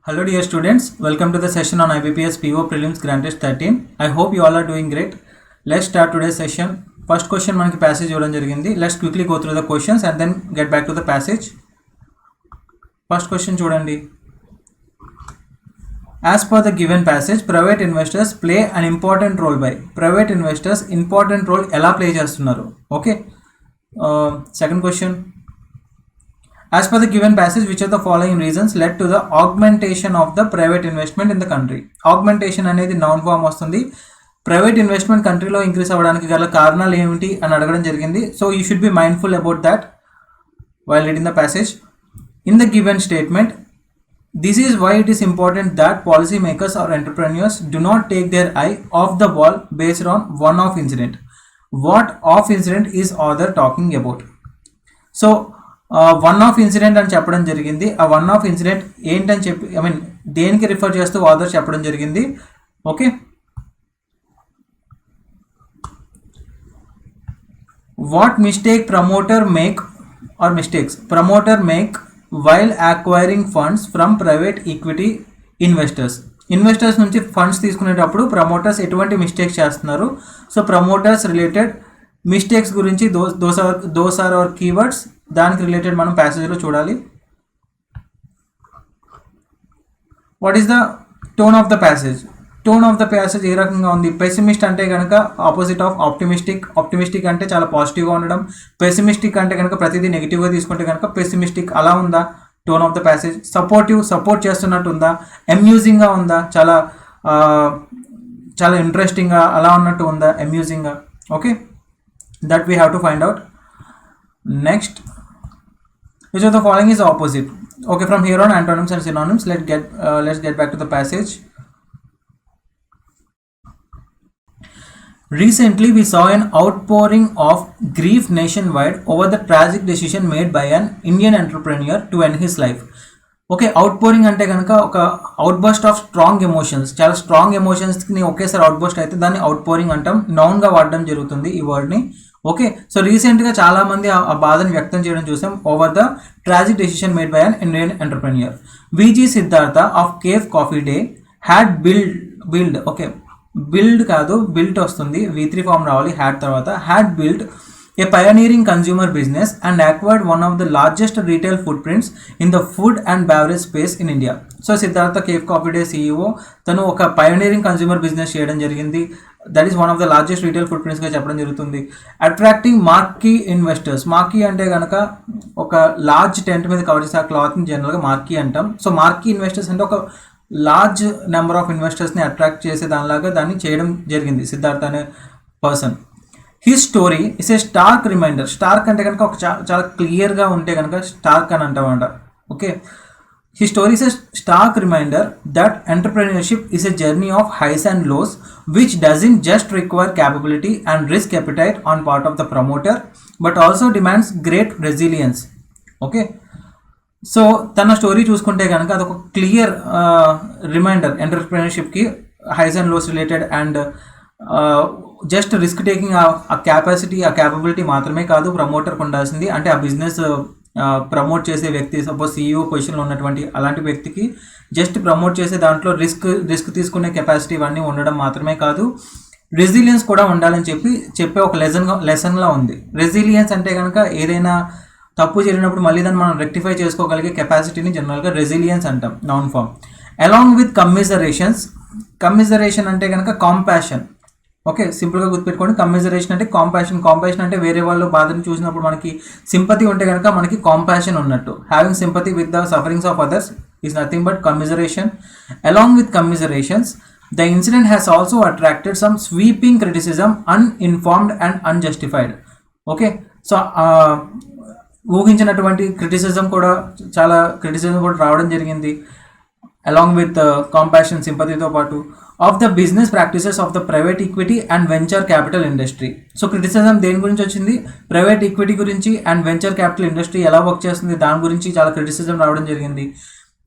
Hello dear students, welcome to the session on IBPS PO Prelims Grand Test 13. I hope you all are doing great. Let's start today's session. First question మనకి passage ఇవ్వడం జరిగింది. Let's quickly go through the questions and then get back to the passage. First question చూడండి. As per the given passage, private investors play an important role by. Private investors important role ఎలా play చేస్తున్నారు? Okay. Second question. As per the given passage, which of the following reasons led to the augmentation of the private investment in the country? Augmentation అనేది noun form వస్తుంది. Private investment కంట్రీలో increase అవ్వడానికి గల కారణాలు ఏమిటి అని అడగడం జరిగింది. So you should be mindful about that while reading the passage. In the given statement, this is why it is important that policy makers or entrepreneurs do not take their eye off the ball based on one-off incident. What off incident is author talking about? So one off incident అని చెప్పడం జరిగింది. ఆ one off incident ఏంటని చెప్పి దేనికి refer చేస్తూ author చెప్పడం జరిగింది. Okay, what mistake promoter make or mistakes promoter make while acquiring funds from private equity investors నుంచి ఫండ్స్ తీసుకునేటప్పుడు ప్రమోటర్స్ ఎటువంటి మిస్టేక్స్ చేస్తున్నారు? సో ప్రమోటర్స్ రిలేటెడ్ మిస్టేక్స్ గురించి దోస్ ఆర్ అవర్ కీవర్డ్స్. దానికి రిలేటెడ్ మనం ప్యాసేజ్లో చూడాలి. What is the tone of the passage? Tone of the passage ఏ రకంగా ఉంది? పెసిమిస్ట్ అంటే కనుక ఆపోజిట్ ఆఫ్ ఆప్టిమిస్టిక్. ఆప్టిమిస్టిక్ అంటే చాలా పాజిటివ్గా ఉండడం. పెసిమిస్టిక్ అంటే కనుక ప్రతిదీ నెగిటివ్గా తీసుకుంటే కనుక పెసిమిస్టిక్. అలా ఉందా tone of the passage? Support చేస్తున్నట్టు ఉందా? అమ్యూజింగ్గా ఉందా? చాలా ఇంట్రెస్టింగ్గా అలా ఉన్నట్టు ఉందా? అమ్యూజింగ్గా? Okay, that we have to find out. Next, which of the following is opposite? Okay, from here on antonyms and synonyms. Let's get back to the passage. Recently we saw an outpouring of grief nationwide over the tragic decision made by an Indian entrepreneur to end his life. Okay, outpouring అంటే కనుక ఒక outburst of strong emotions. చాలా strong ఎమోషన్స్ని ఒకేసారి out bust అయితే దాన్ని out pouring అంటాం. నౌన్గా వాడడం జరుగుతుంది ఈ వర్డ్ని. ఓకే, సో రీసెంట్గా చాలామంది ఆ బాధను వ్యక్తం చేయడం చూసాం. Over the tragic decision made by an Indian entrepreneur. VG Siddhartha of Cafe Coffee Day had build okay, build కాదు బిల్ట్ వస్తుంది, V3 ఫామ్ రావాలి హ్యాడ్ తర్వాత. Had build a pioneering consumer business and acquired one of the largest retail footprints in the food and beverage space in India. So Siddhartha Cafe Coffee Day CEO తను ఒక pioneering consumer business చేయడం జరిగింది. That is one of the largest retail ఫుట్ప్రింట్స్గా చెప్పడం జరుగుతుంది. Attracting marquee investors. Marquee అంటే కనుక ఒక లార్జ్ టెంట్ మీద కవర్ చేసే ఆ క్లాత్ని జనరల్గా మార్కీ అంటాం. సో మార్కీ ఇన్వెస్టర్స్ అంటే ఒక లార్జ్ నెంబర్ ఆఫ్ ఇన్వెస్టర్స్ని అట్రాక్ట్ చేసే దానిలాగా దాన్ని చేయడం జరిగింది సిద్ధార్థ అనే person. His story is a stark reminder. Stark అంటే కనుక ఒక చాలా క్లియర్గా ఉంటే కనుక స్టార్క్ అని అంటామంట. Okay, his story is a stark reminder that entrepreneurship is a journey of highs and lows which doesn't just require capability and risk appetite on part of the promoter but also demands great resilience. Okay, so తన story చూసుకుంటే కనుక అదొక clear reminder ఎంటర్ప్రెన్యూర్షిప్కి highs and lows related and just risk taking ఆ capacity ఆ capability మాత్రమే కాదు ప్రమోటర్కి ఉండాల్సింది. అంటే ఆ బిజినెస్ ప్రమోట్ చేసే వ్యక్తి సపోజ్ CEO పొజిషన్లో ఉన్నటువంటి అలాంటి వ్యక్తికి జస్ట్ ప్రమోట్ చేసే దాంట్లో రిస్క్ తీసుకునే కెపాసిటీ ఇవన్నీ ఉండడం మాత్రమే కాదు, రెసిలియన్స్ కూడా ఉండాలని చెప్పే ఒక లెసన్లా ఉంది. రెసిలియన్స్ అంటే కనుక ఏదైనా తప్పు జరిగినప్పుడు మళ్ళీ దాన్ని మనం రెక్టిఫై చేసుకోగలిగే కెపాసిటీని జనరల్గా రెసిలియన్స్ అంటాం, నౌన్ ఫామ్. అలాంగ్ విత్ కమ్మిజరేషన్ అంటే కనుక కాంపాషన్. ఓకే, సింపుల్గా గుర్తుపెట్టుకోండి. కమ్మిజరేషన్ అంటే కాంపాషన్ అంటే వేరే వాళ్ళు బాధను చూసినప్పుడు మనకి సింపతి ఉంటే కనుక మనకి కాంపాషన్ ఉన్నట్టు. Having sympathy with the sufferings of others is nothing but commiseration. Along with commiserations the incident has also attracted some sweeping criticism uninformed and unjustified. Okay, so ఊహించినటువంటి క్రిటిసిజం కూడా రావడం జరిగింది. అలాంగ్ విత్ కాంపాషన్ సింపతితో పాటు of the business practices of the private equity and venture capital industry. So criticism దేని గురించి వచ్చింది? Private equity గురించి అండ్ వెంచర్ క్యాపిటల్ ఇండస్ట్రీ ఎలా వర్క్ చేస్తుంది దాని గురించి చాలా క్రిటిసిజం రావడం జరిగింది.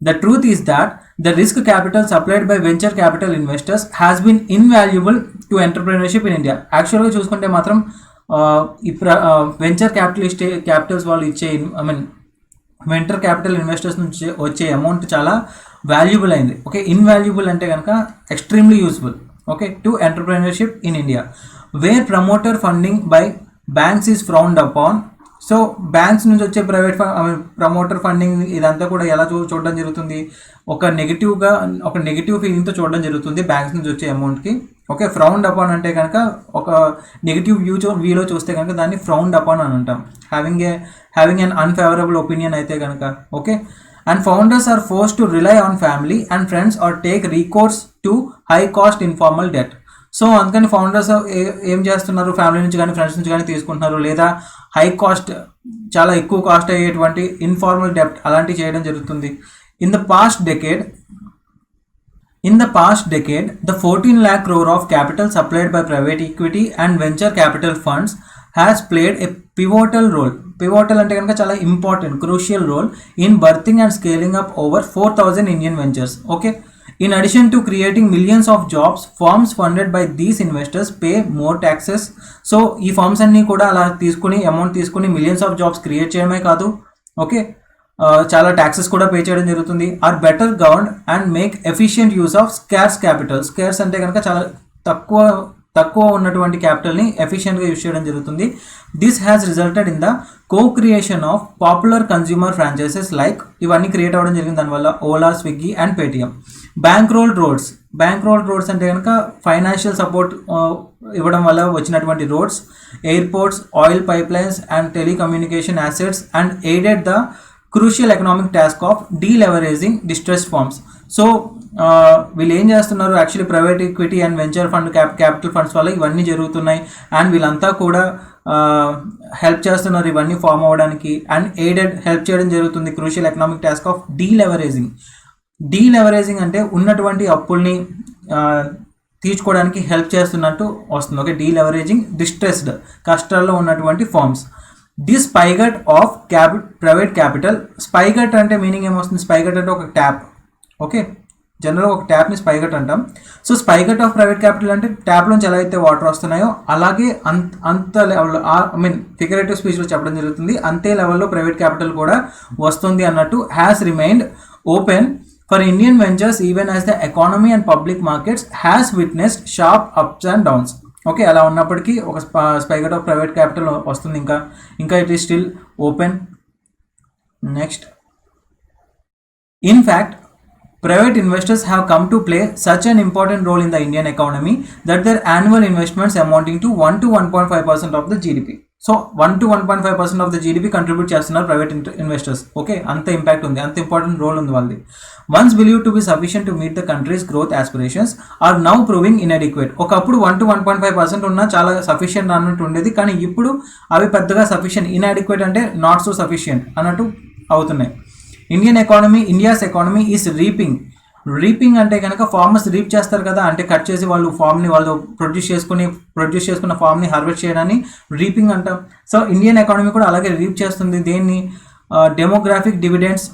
The truth is that the risk capital supplied by venture capital investors has been invaluable to entrepreneurship in India. యాక్చువల్గా చూసుకుంటే మాత్రం వెంచర్ క్యాపిటల్స్ వాళ్ళు ఇచ్చే వెంచర్ క్యాపిటల్ ఇన్వెస్టర్స్ నుంచి వచ్చే అమౌంట్ చాలా వాల్యుబుల్ అయింది. ఓకే, ఇన్వాల్యుబుల్ అంటే కనుక extremely useful. Okay, to entrepreneurship in India where promoter funding by banks is frowned upon. So banks నుంచి వచ్చే ప్రైవేట్ ప్రమోటర్ ఫండింగ్ ఇదంతా కూడా ఎలా చూడడం జరుగుతుంది, ఒక నెగిటివ్ ఫీలింగ్తో చూడడం జరుగుతుంది బ్యాంక్స్ నుంచి వచ్చే అమౌంట్కి. ఓకే, ఫ్రౌండ్ అపాన్ అంటే కనుక ఒక నెగిటివ్ వ్యూలో చూస్తే కనుక దాన్ని ఫ్రౌండ్ అపాన్ అని అంటాం, హ్యావింగ్ ఎన్ అన్ఫేవరబుల్ ఒపీనియన్ అయితే కనుక. Okay, and founders are forced to rely on family and friends or take recourse to high cost informal debt. So అందుకని ఫౌండర్స్ ఏం చేస్తున్నారు, ఫ్యామిలీ నుంచి కానీ ఫ్రెండ్స్ నుంచి కానీ తీసుకుంటున్నారు, లేదా హై కాస్ట్ చాలా ఎక్కువ కాస్ట్ అయ్యేటువంటి ఇన్ఫార్మల్ డెప్ట్ అలాంటివి చేయడం జరుగుతుంది. In the past decade the 14 lakh crore of capital supplied by private equity and venture capital funds has played a pivotal role. Pivotal అంటే కనుక చాలా important, crucial role in birthing and scaling up over 4,000 Indian ventures. Okay, in addition to creating millions of jobs, firms funded by these investors pay more taxes. So ఈ firms అన్నీ కూడా అలా amount తీసుకుని millions of jobs create చేయడమే కాదు, okay, చాలా taxes కూడా pay చేయడం జరుగుతుంది. Or better govern and make efficient use of scarce capital. Scarce అంటే కనుక చాలా తక్కువ ఉన్నటువంటి క్యాపిటల్ని ఎఫిషియెంట్గా యూజ్ చేయడం జరుగుతుంది. This has resulted in the co-creation of popular consumer franchises like, ఇవన్నీ క్రియేట్ అవ్వడం జరిగింది దానివల్ల, Ola, Swiggy and Paytm. Bankrolled roads అంటే కనుక ఫైనాన్షియల్ సపోర్ట్ ఇవ్వడం వల్ల వచ్చినటువంటి roads, airports, oil pipelines and telecommunication assets and aided the crucial economic task of deleveraging distressed firms. So వీళ్ళు ఏం చేస్తున్నారు, actually private equity and venture fund capital funds వల్ల ఇవన్నీ జరుగుతున్నాయి, అండ్ వీళ్ళంతా కూడా హెల్ప్ చేస్తున్నారు ఇవన్నీ ఫామ్ అవ్వడానికి, అండ్ హెల్ప్ చేయడం జరుగుతుంది క్రూషియల్ ఎకనామిక్ టాస్క్ ఆఫ్ డీలెవరేజింగ్ అంటే ఉన్నటువంటి అప్పుల్ని తీర్చుకోవడానికి హెల్ప్ చేస్తున్నట్టు వస్తుంది. ఓకే, డీలెవరేజింగ్ డిస్ట్రెస్డ్ కష్టాల్లో ఉన్నటువంటి firms. The spigot of private capital. Spigot అంటే మీనింగ్ ఏమొస్తుంది, స్పైగట్ అంటే ఒక ట్యాప్. ఓకే, జనరల్గా ఒక ట్యాప్ని స్పైగట్ అంటాం. సో స్పైగట్ ఆఫ్ ప్రైవేట్ క్యాపిటల్ అంటే ట్యాప్లోంచి ఎలా అయితే వాటర్ వస్తున్నాయో అలాగే అంత లెవెల్లో, ఫిగరేటివ్ స్పీచ్లో చెప్పడం జరుగుతుంది, అంతే లెవెల్లో ప్రైవేట్ క్యాపిటల్ కూడా వస్తుంది అన్నట్టు. Has remained open for Indian ventures even as the economy and public markets has witnessed sharp ups and downs. Okay, అలా ఉన్నప్పటికీ ఒక స్పైగట్ ఆఫ్ ప్రైవేట్ క్యాపిటల్ వస్తుంది, ఇంకా it is still open. Next, in fact private investors have come to play such an important role in the Indian economy that their annual investments amounting to 1 to 1.5% of the GDP. So 1 to 1.5% of the GDP contribute చేస్తున్నారు private investors. Okay, అంత impact ఉంది, అంత important role ఉంది వాళ్ళది. Once believe to be sufficient to meet the country's growth aspirations are now proving inadequate. ఒకప్పుడు 1 to 1.5% ఉన్నా చాలా sufficient అన్నట్టు ఉండేది, కానీ ఇప్పుడు అవి పెద్దగా సఫిషియంట్, ఇన్ఎడిక్వేట్ అంటే నాట్ సో సఫిషియంట్ అన్నట్టు అవుతున్నాయి. ఇండియాస్ ఎకానమీ ఈస్ రీపింగ్ అంటే కనుక ఫార్మర్స్ రీప్ చేస్తారు కదా, అంటే కట్ చేసి వాళ్ళు ప్రొడ్యూస్ చేసుకున్న ఫార్మ్ని హార్వెస్ట్ చేయడాన్ని రీపింగ్ అంటాం. సో ఇండియన్ ఎకానమీ కూడా అలాగే రీప్ చేస్తుంది. దేన్ని, డెమోగ్రాఫిక్ డివిడెండ్స్.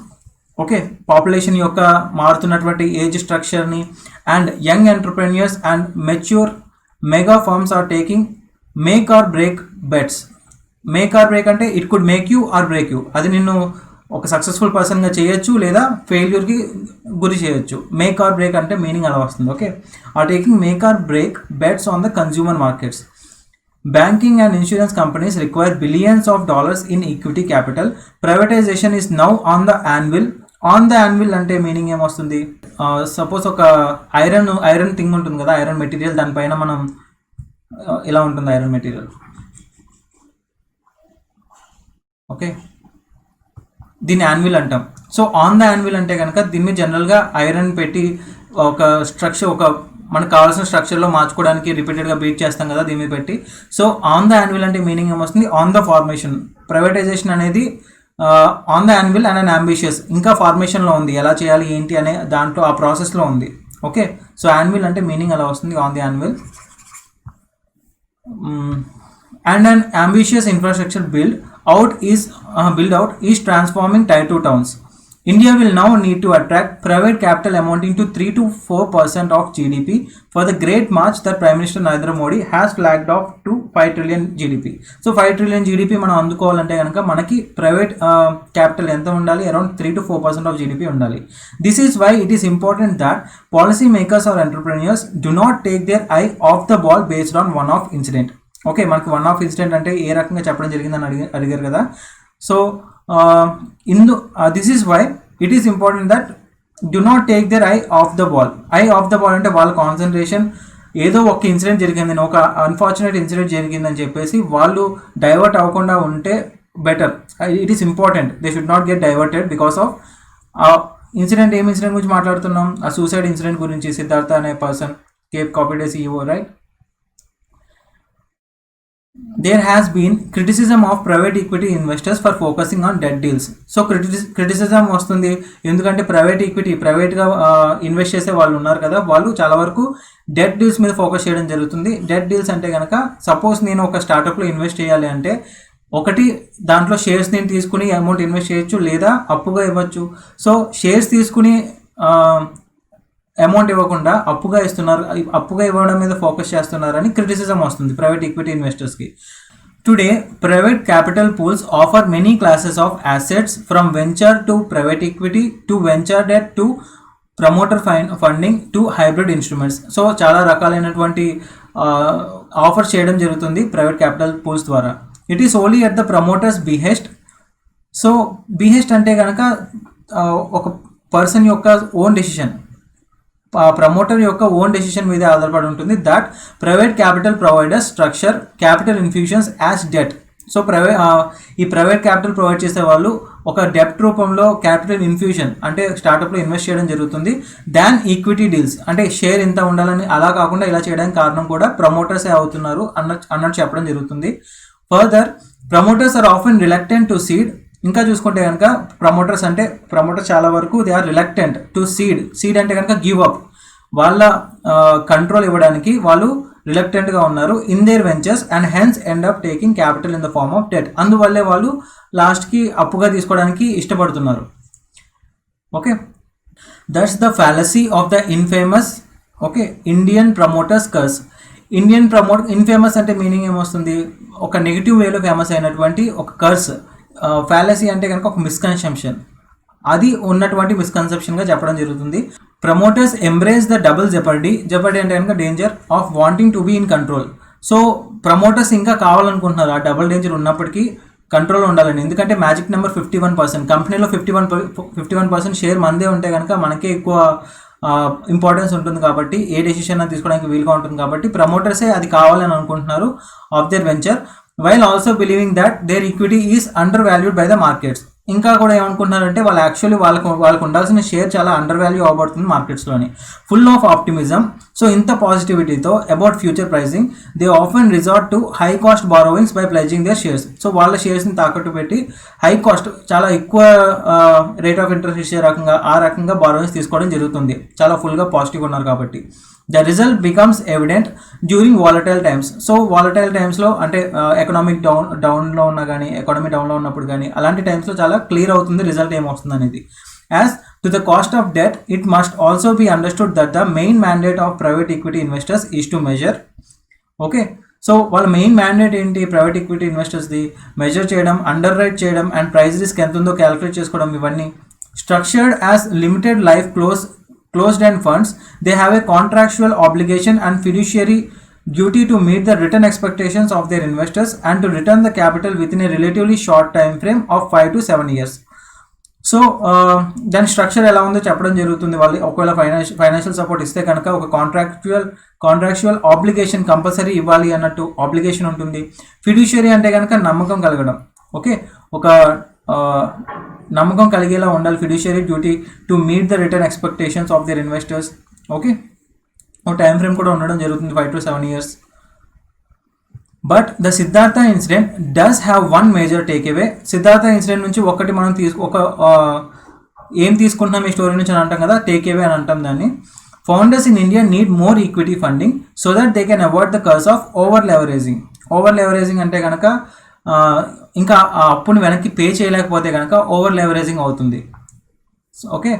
ఓకే, పాపులేషన్ యొక్క మారుతున్నటువంటి ఏజ్ స్ట్రక్చర్ని, and young entrepreneurs and mature mega firms are taking make or break bets. Make or break అంటే it could make you or break you, అది నిన్ను ఒక సక్సెస్ఫుల్ పర్సన్గా చేయొచ్చు లేదా ఫెయిల్యూర్కి గురి చేయొచ్చు. మేక్ ఆర్ బ్రేక్ అంటే మీనింగ్ అలా వస్తుంది. Okay, are taking make or break bets on the consumer markets. Banking and insurance companies require billions of dollars in equity capital. Privatisation is now on the anvil అంటే meaning ఏమొస్తుంది, suppose ఒక iron thing ఉంటుంది కదా, iron material, దానిపైన మనం ఇలా ఉంటుంది iron material. Okay, దీన్ని యాన్విల్ అంటాం. సో ఆన్ ద యాన్విల్ అంటే కనుక దీన్ని జనరల్గా ఐరన్ పెట్టి ఒక స్ట్రక్చర్, మనకు కావాల్సిన స్ట్రక్చర్లో మార్చుకోవడానికి రిపీటెడ్గా బీట్ చేస్తాం కదా దీన్ని పెట్టి. సో ఆన్ ద యాన్విల్ అంటే మీనింగ్ ఏమొస్తుంది, ఆన్ ద ఫార్మేషన్. ప్రైవేటైజేషన్ అనేది on the anvil and and ambitious, ఇంకా ఫార్మేషన్లో ఉంది, ఎలా చేయాలి ఏంటి అనే దాంట్లో ఆ ప్రాసెస్లో ఉంది. ఓకే, సో యాన్విల్ అంటే మీనింగ్ అలా వస్తుంది, on the anvil. And an ambitious infrastructure build out is transforming tier 2 towns. India will now need to attract private capital amounting to 3 to 4% of GDP for the great march that Prime Minister Narendra Modi has flagged off to 5 trillion GDP. So 5 trillion GDP మనం అందుకోవాలంటే కనుక మనకి private capital ఎంత ఉండాలి? Around 3 to 4% of GDP ఉండాలి. This is why it is important that policy makers or entrepreneurs do not take their eye off the ball based on one off incident. Okay, మనకి one off incident అంటే ఏ రకంగా చెప్పడం జరిగిందని అడిగారు కదా. So this is why it is important that do not take their eye off the ball. Eye off the ball అంటే వాళ్ళ కాన్సన్ట్రేషన్ ఏదో ఒక ఇన్సిడెంట్ జరిగిందని, ఒక అన్ఫార్చునేట్ ఇన్సిడెంట్ జరిగిందని చెప్పేసి వాళ్ళు డైవర్ట్ అవ్వకుండా ఉంటే better. It is important. They should not get diverted because of incident. ఏం ఇన్సిడెంట్ గురించి మాట్లాడుతున్నాం? ఆ సూసైడ్ ఇన్సిడెంట్ గురించి. సిద్ధార్థ అనే person, Cafe Coffee Day CEO, right? There has been criticism of private equity investors for focusing on debt deals. So criticism వస్తుంది ఎందుకంటే ప్రైవేట్గా invest చేసే వాళ్ళు ఉన్నారు కదా, వాళ్ళు చాలా వరకు డెట్ డీల్స్ మీద ఫోకస్ చేయడం జరుగుతుంది. డెట్ డీల్స్ అంటే కనుక సపోజ్ నేను ఒక స్టార్టప్లో ఇన్వెస్ట్ చేయాలి అంటే ఒకటి దాంట్లో షేర్స్ నేను తీసుకుని అమౌంట్ ఇన్వెస్ట్ చేయొచ్చు, లేదా అప్పుగా ఇవ్వచ్చు. సో షేర్స్ తీసుకుని అమౌంట్ ఇవ్వకుండా అప్పుగా ఇస్తున్నారు, అప్పుగా ఇవ్వడం మీద ఫోకస్ చేస్తున్నారని క్రిటిసిజం వస్తుంది ప్రైవేట్ ఈక్విటీ ఇన్వెస్టర్స్కి. Today private capital pools offer many classes of assets from venture to private equity to venture debt to promoter funding to hybrid instruments. So చాలా రకాలైనటువంటి ఆఫర్స్ చేయడం జరుగుతుంది ప్రైవేట్ క్యాపిటల్ పూల్స్ ద్వారా. It is only at the promoters behest. So behest అంటే కనుక ఒక person యొక్క own decision, promoter యొక్క ఓన్ డెసిషన్ మీద ఆధారపడి ఉంటుంది. That private capital providers structure capital ఇన్ఫ్యూషన్స్ as debt. So ఈ ప్రైవేట్ క్యాపిటల్ ప్రొవైడ్ చేసే వాళ్ళు ఒక డెప్ట్ రూపంలో క్యాపిటల్ ఇన్ఫ్యూషన్ అంటే స్టార్టప్లో ఇన్వెస్ట్ చేయడం జరుగుతుంది. దాన్ ఈక్విటీ డీల్స్ అంటే షేర్ ఇంత ఉండాలని, అలా కాకుండా ఇలా చేయడానికి కారణం కూడా ప్రమోటర్సే అవుతున్నారు అన్నట్టు చెప్పడం జరుగుతుంది. Further promoters are often reluctant to cede. ఇంకా చూసుకుంటే కనుక ప్రమోటర్స్ చాలా వరకు they are reluctant to cede అంటే కనుక గివ్ అప్, వాళ్ళ కంట్రోల్ ఇవ్వడానికి వాళ్ళు రిలక్టెంట్గా ఉన్నారు in their ventures and hence end up taking capital in the form of debt. అందువల్లే వాళ్ళు లాస్ట్కి అప్పుగా తీసుకోవడానికి ఇష్టపడుతున్నారు. Okay, that's the fallacy of the infamous Indian promoters curse. Infamous అంటే మీనింగ్ ఏమొస్తుంది? ఒక నెగిటివ్ వేలో ఫేమస్ అయినటువంటి ఒక కర్స్. ఫ్యాలసీ అంటే కనుక ఒక మిస్కన్సెప్షన్, అది ఉన్నటువంటి మిస్కన్సెప్షన్గా చెప్పడం జరుగుతుంది. Promoters embrace the double jeopardy అంటే కనుక danger of wanting to be in control. So promoters ఇంకా కావాలనుకుంటున్నారు ఆ డబుల్ డేంజర్ ఉన్నప్పటికీ కంట్రోల్ ఉండాలని. ఎందుకంటే మ్యాజిక్ నెంబర్ 51%, కంపెనీలో 51% షేర్ మందే ఉంటే కనుక మనకే ఎక్కువ ఇంపార్టెన్స్ ఉంటుంది కాబట్టి ఏ డెసిషన్ తీసుకోవడానికి వీలుగా ఉంటుంది కాబట్టి ప్రమోటర్సే అది కావాలని అనుకుంటున్నారు of their venture, while also believing that their equity is undervalued by the markets. ఇంకా కూడా ఏమనుకుంటున్నారంటే వాళ్ళు యాక్చువల్లీ వాళ్ళకు ఉండాల్సిన షేర్ చాలా అండర్ వాల్యూ అవ్వబడుతుంది మార్కెట్స్లోని. Full of optimism. సో ఇంత పాజిటివిటీతో about future pricing they often resort to high cost borrowings by pledging their shares. So వాళ్ళ షేర్స్ని తాకట్టు పెట్టి హై కాస్ట్, చాలా ఎక్కువ రేట్ ఆఫ్ ఇంట్రెస్ట్ ఇచ్చే రకంగా బారోవింగ్స్ తీసుకోవడం జరుగుతుంది. చాలా ఫుల్గా పాజిటివ్ ఉన్నారు కాబట్టి. The result becomes evident during volatile times. So volatile టైమ్స్లో అంటే ఎకనామీ డౌన్లో ఉన్నా కానీ, ఎకానమీ డౌన్లో ఉన్నప్పుడు కానీ అలాంటి టైమ్స్లో చాలా క్లియర్ అవుతుంది రిజల్ట్ ఏమొస్తుంది అనేది. As to the cost of debt it must also be understood that the main mandate of private equity investors is to measure. Okay, so వాళ్ళ మెయిన్ మ్యాండేట్ ఏంటి? ప్రైవేట్ ఈక్విటీ ఇన్వెస్టర్స్ది మెజర్ చేయడం, underwrite చేయడం and price risk ఎంత ఉందో calculate చేసుకోవడం. ఇవన్నీ structured as limited life closed-end funds. They have a contractual obligation and fiduciary duty to meet the return expectations of their investors and to return the capital within a relatively short time frame of 5 to 7 years. So దాని structure ఎలా ఉందో చెప్పడం జరుగుతుంది. వాళ్ళు ఒకవేళ financial support ఇస్తే కనుక ఒక కాంట్రాక్చువల్ ఆబ్లిగేషన్ కంపల్సరీ ఇవ్వాలి అన్నట్టు ఆబ్లిగేషన్ ఉంటుంది. ఫిడ్యూషియరీ అంటే కనుక నమ్మకం కలగడం. ఓకే, ఒక నమ్మకం కలిగేలా ఉండాలి. Fiduciary duty to meet the return expectations of their investors. Okay, ఒక టైం ఫ్రేమ్ కూడా ఉండడం జరుగుతుంది 5 to 7 years. But the Siddhartha incident does have one major takeaway. Siddhartha incident నుంచి ఒకటి మనం ఏం తీసుకుంటున్నాం ఈ స్టోరీ నుంచి అని అంటాం కదా, టేక్ అవే అని అంటాం దాన్ని. Founders in India need more equity funding so that they can avoid the curse of over leveraging అంటే కనుక ఇంకా ఆ అప్పుని వెనక్కి పే చేయలేకపోతే కనుక ఓవర్ లెవరేజింగ్ అవుతుంది. Okay,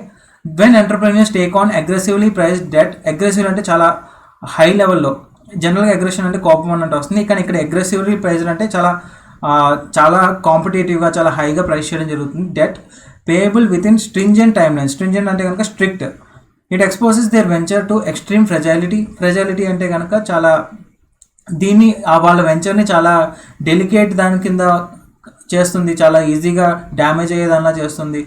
when entrepreneurs take on aggressively priced debt. Aggressive అంటే చాలా హై లెవెల్లో, జనరల్గా అగ్రెషన్ అంటే కోపం అన్నట్టు వస్తుంది, కానీ ఇక్కడ అగ్రెసివ్లీ ప్రైస్డ్ అంటే చాలా కాంపిటేటివ్గా చాలా హైగా ప్రైస్ చేయడం జరుగుతుంది. Debt payable within stringent timeline. Stringent అంటే కనుక strict. It exposes their venture to extreme fragility అంటే కనుక చాలా దీన్ని వాళ్ళ వెంచర్ని చాలా డెలికేట్ దాని కింద చేస్తుంది, చాలా ఈజీగా డ్యామేజ్ అయ్యేదానిలా చేస్తుంది.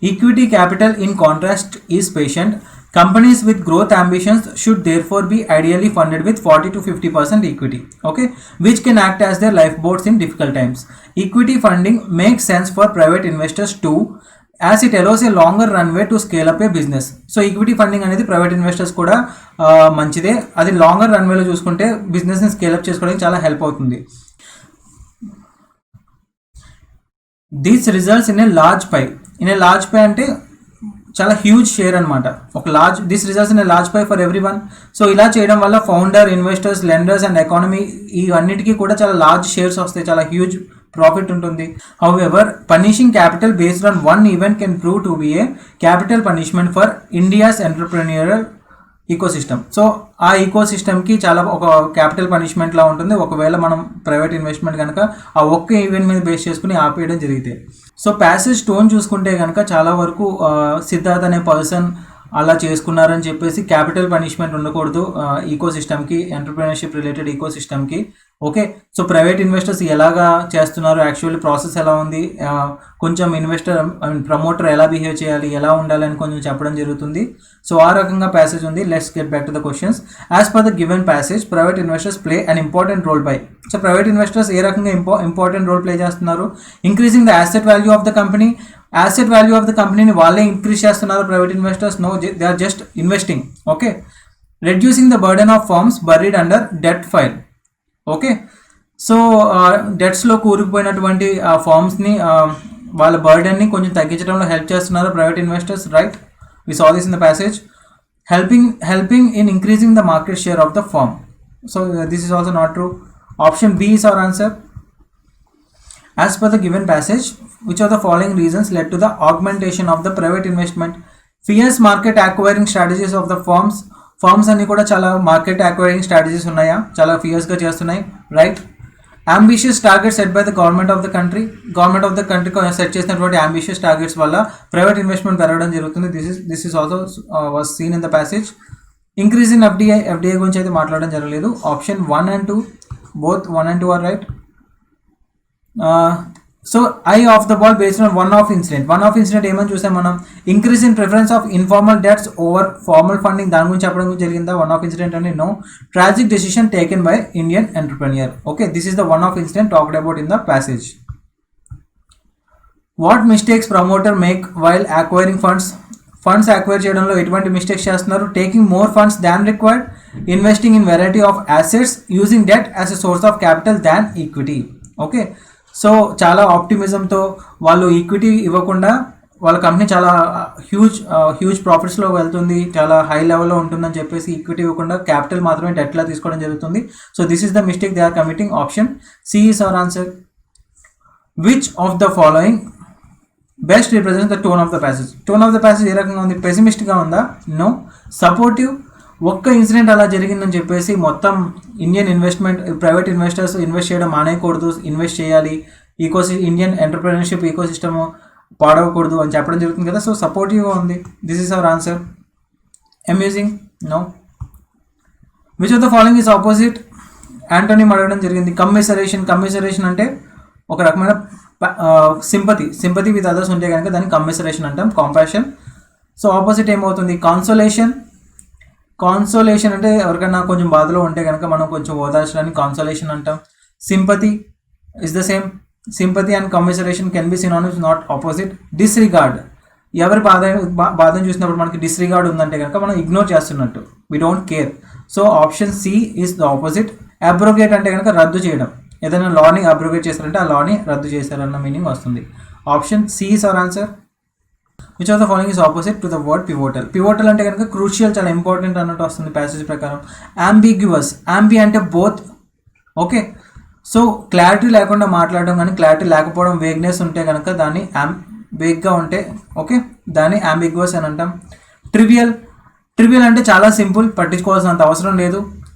Equity capital in contrast is patient. Companies with growth ambitions should therefore be ideally funded with 40 to 50% equity, okay, which can act as their lifeboats in difficult times. Equity funding makes sense for private investors too, as it allows a longer runway to scale up a business. So equity funding అనేది private investors కూడా మంచిదే, అది longer రన్వేలో చూసుకుంటే బిజినెస్ని scale up చేసుకోవడానికి చాలా help అవుతుంది. This results in a large pie అంటే చాలా హ్యూజ్ షేర్ అనమాట. This results in a large pie for everyone. So ఇలా చేయడం వల్ల founder, investors, lenders and economy ఇవన్నిటికీ కూడా చాలా లార్జ్ షేర్స్ వస్తాయి, చాలా హ్యూజ్ ప్రాఫిట్ ఉంటుంది. However, punishing capital based on one event can prove to be a capital punishment for India's entrepreneurial ecosystem. So ఆ ఈకోసిస్టమ్కి చాలా ఒక క్యాపిటల్ పనిష్మెంట్లా ఉంటుంది ఒకవేళ మనం ప్రైవేట్ ఇన్వెస్ట్మెంట్ కనుక ఆ ఒక్క ఈవెంట్ మీద బేస్ చేసుకుని ఆపేయడం జరిగితే. సో ప్యాసేజ్ టోన్ చూసుకుంటే కనుక చాలా వరకు సిద్ధార్థ్ అనే పర్సన్ అలా చేసుకున్నారని చెప్పేసి క్యాపిటల్ పనిష్మెంట్ ఉండకూడదు ఈకో సిస్టమ్కి, ఎంటర్ప్రెన్యూర్షిప్ రిలేటెడ్ ఈకో సిస్టమ్కి. ఓకే, సో ప్రైవేట్ ఇన్వెస్టర్స్ ఎలాగా చేస్తున్నారు, యాక్చువల్లీ ప్రాసెస్ ఎలా ఉంది, కొంచెం ప్రమోటర్ ఎలా బిహేవ్ చేయాలి, ఎలా ఉండాలి అని కొంచెం చెప్పడం జరుగుతుంది. సో ఆ రకంగా ప్యాసేజ్ ఉంది. Let's get back to the questions. As per the given passage, private investors play an important role by. So private investors ఏ రకంగా ఇంపార్టెంట్ రోల్ ప్లే చేస్తున్నారు? Increasing the asset value of the company. Asset value of the కంపెనీని వాళ్ళే increase చేస్తున్నారు private investors? No, they are just investing. Okay, reducing the burden of firms buried under debt pile. Okay, so డెట్స్లో కూరుకుపోయినటువంటి ఆ ఫార్మ్స్ని వాళ్ళ బర్డెన్ని కొంచెం తగ్గించడంలో హెల్ప్ చేస్తున్నారు private investors, right? We saw this in the passage. Helping in increasing the market share of the firm. So this is also not true. Option B is our answer. As per the given passage, which of the following reasons led to the augmentation of the private investment? Fierce market acquiring strategies of the firms అన్ని కూడా చాలా market acquiring strategies ఉన్నాయా, చాలా ఫియర్స్గా చేస్తున్నాయి, right? Ambitious targets set by the government of the country set చేసినటువంటి ambitious targets వల్ల private investment పెరగడం జరుగుతుంది. This is also was seen in the passage. Increase in FDI గురించి అయితే మాట్లాడడం జరగలేదు. Option 1 and 2, both 1 and 2 are right. So eye off the ball based on one off incident ఏమని చూసాం మనం? Increase in preference of informal debts over formal funding, దాని గురించి చెప్పడం జరిగిందా వన్ ఆఫ్ ఇన్సిడెంట్ అని? No. Tragic decision taken by Indian entrepreneur. Okay, this is the one off incident talked about in the passage. What mistakes promoter make while acquiring funds acquire చేయడంలో ఎటువంటి mistakes చేస్తున్నారు? Taking more funds than required, investing in variety of assets, using debt as a source of capital than equity. Okay, so చాలా ఆప్టిమిజంతో వాళ్ళు equity ఇవ్వకుండా వాళ్ళ company చాలా huge ప్రాఫిట్స్లో వెళ్తుంది, చాలా హై లెవెల్లో ఉంటుందని చెప్పేసి ఈక్విటీ ఇవ్వకుండా క్యాపిటల్ మాత్రమే డెట్లా తీసుకోవడం జరుగుతుంది. So this is the mistake they are committing. Option C is our answer. Which of the following best represents the tone of the passage? Tone of the passage ఏ రకంగా ఉంది? పెసిమిస్ట్గా ఉందా? నో. సపోర్టివ్. ఒక్క incident అలా జరిగిందని చెప్పేసి మొత్తం private investors invest చేయడం మానేయకూడదు, ఇన్వెస్ట్ చేయాలి, ఇండియన్ ఎంటర్ప్రెన్యూర్షిప్ ఈకోసిస్టమ్ పాడవకూడదు అని చెప్పడం జరుగుతుంది కదా. సో సపోర్టివ్గా ఉంది. This is our answer. Amusing? No. Which of the following is opposite? Antonym అడగడం జరిగింది. కమ్మిసరేషన్ అంటే ఒక రకమైన సింపతి విత్ అదర్స్ ఉంటే కనుక దాన్ని కమ్మిసరేషన్ అంటాం. కాంపాషన్. సో ఆపోజిట్ ఏమవుతుంది? కాన్సోలేషన్ అంటే ఎవరికైనా కొంచెం బాధలో ఉంటే కనుక మనం కొంచెం ఓదార్చడానికి కాన్సోలేషన్ అంటాం. Sympathy is the same. Sympathy and commiseration can be synonyms, not opposite. Disregard, ఎవరి బాధను చూసినప్పుడు మనకి డిస్రిగార్డ్ ఉందంటే కనుక మనం ఇగ్నోర్ చేస్తున్నట్టు, we don't care. So option C is the opposite. Abrogate అంటే కనుక రద్దు చేయడం, ఏదైనా లాని అబ్రోగేట్ చేస్తారంటే ఆ లాని రద్దు చేశారన్న మీనింగ్ వస్తుంది. Option C is our answer. Which of the following is opposite to the word pivotal? Pivotal అంటే కనుక క్రూషియల్, చాలా ఇంపార్టెంట్ అన్నట్టు వస్తుంది ప్యాసేజ్ ప్రకారం. అంబిగ్యువస్, అంబి అంటే బోత్. ఓకే, సో క్లారిటీ లేకుండా మాట్లాడడం కానీ క్లారిటీ లేకపోవడం, వేగ్నెస్ ఉంటే కనుక దాన్ని వేగ్గా ఉంటే ఓకే దాన్ని అంబిగ్వస్ అని అంటాం. ట్రివియల్ అంటే చాలా సింపుల్, పట్టించుకోవాల్సినంత అవసరం లేదు.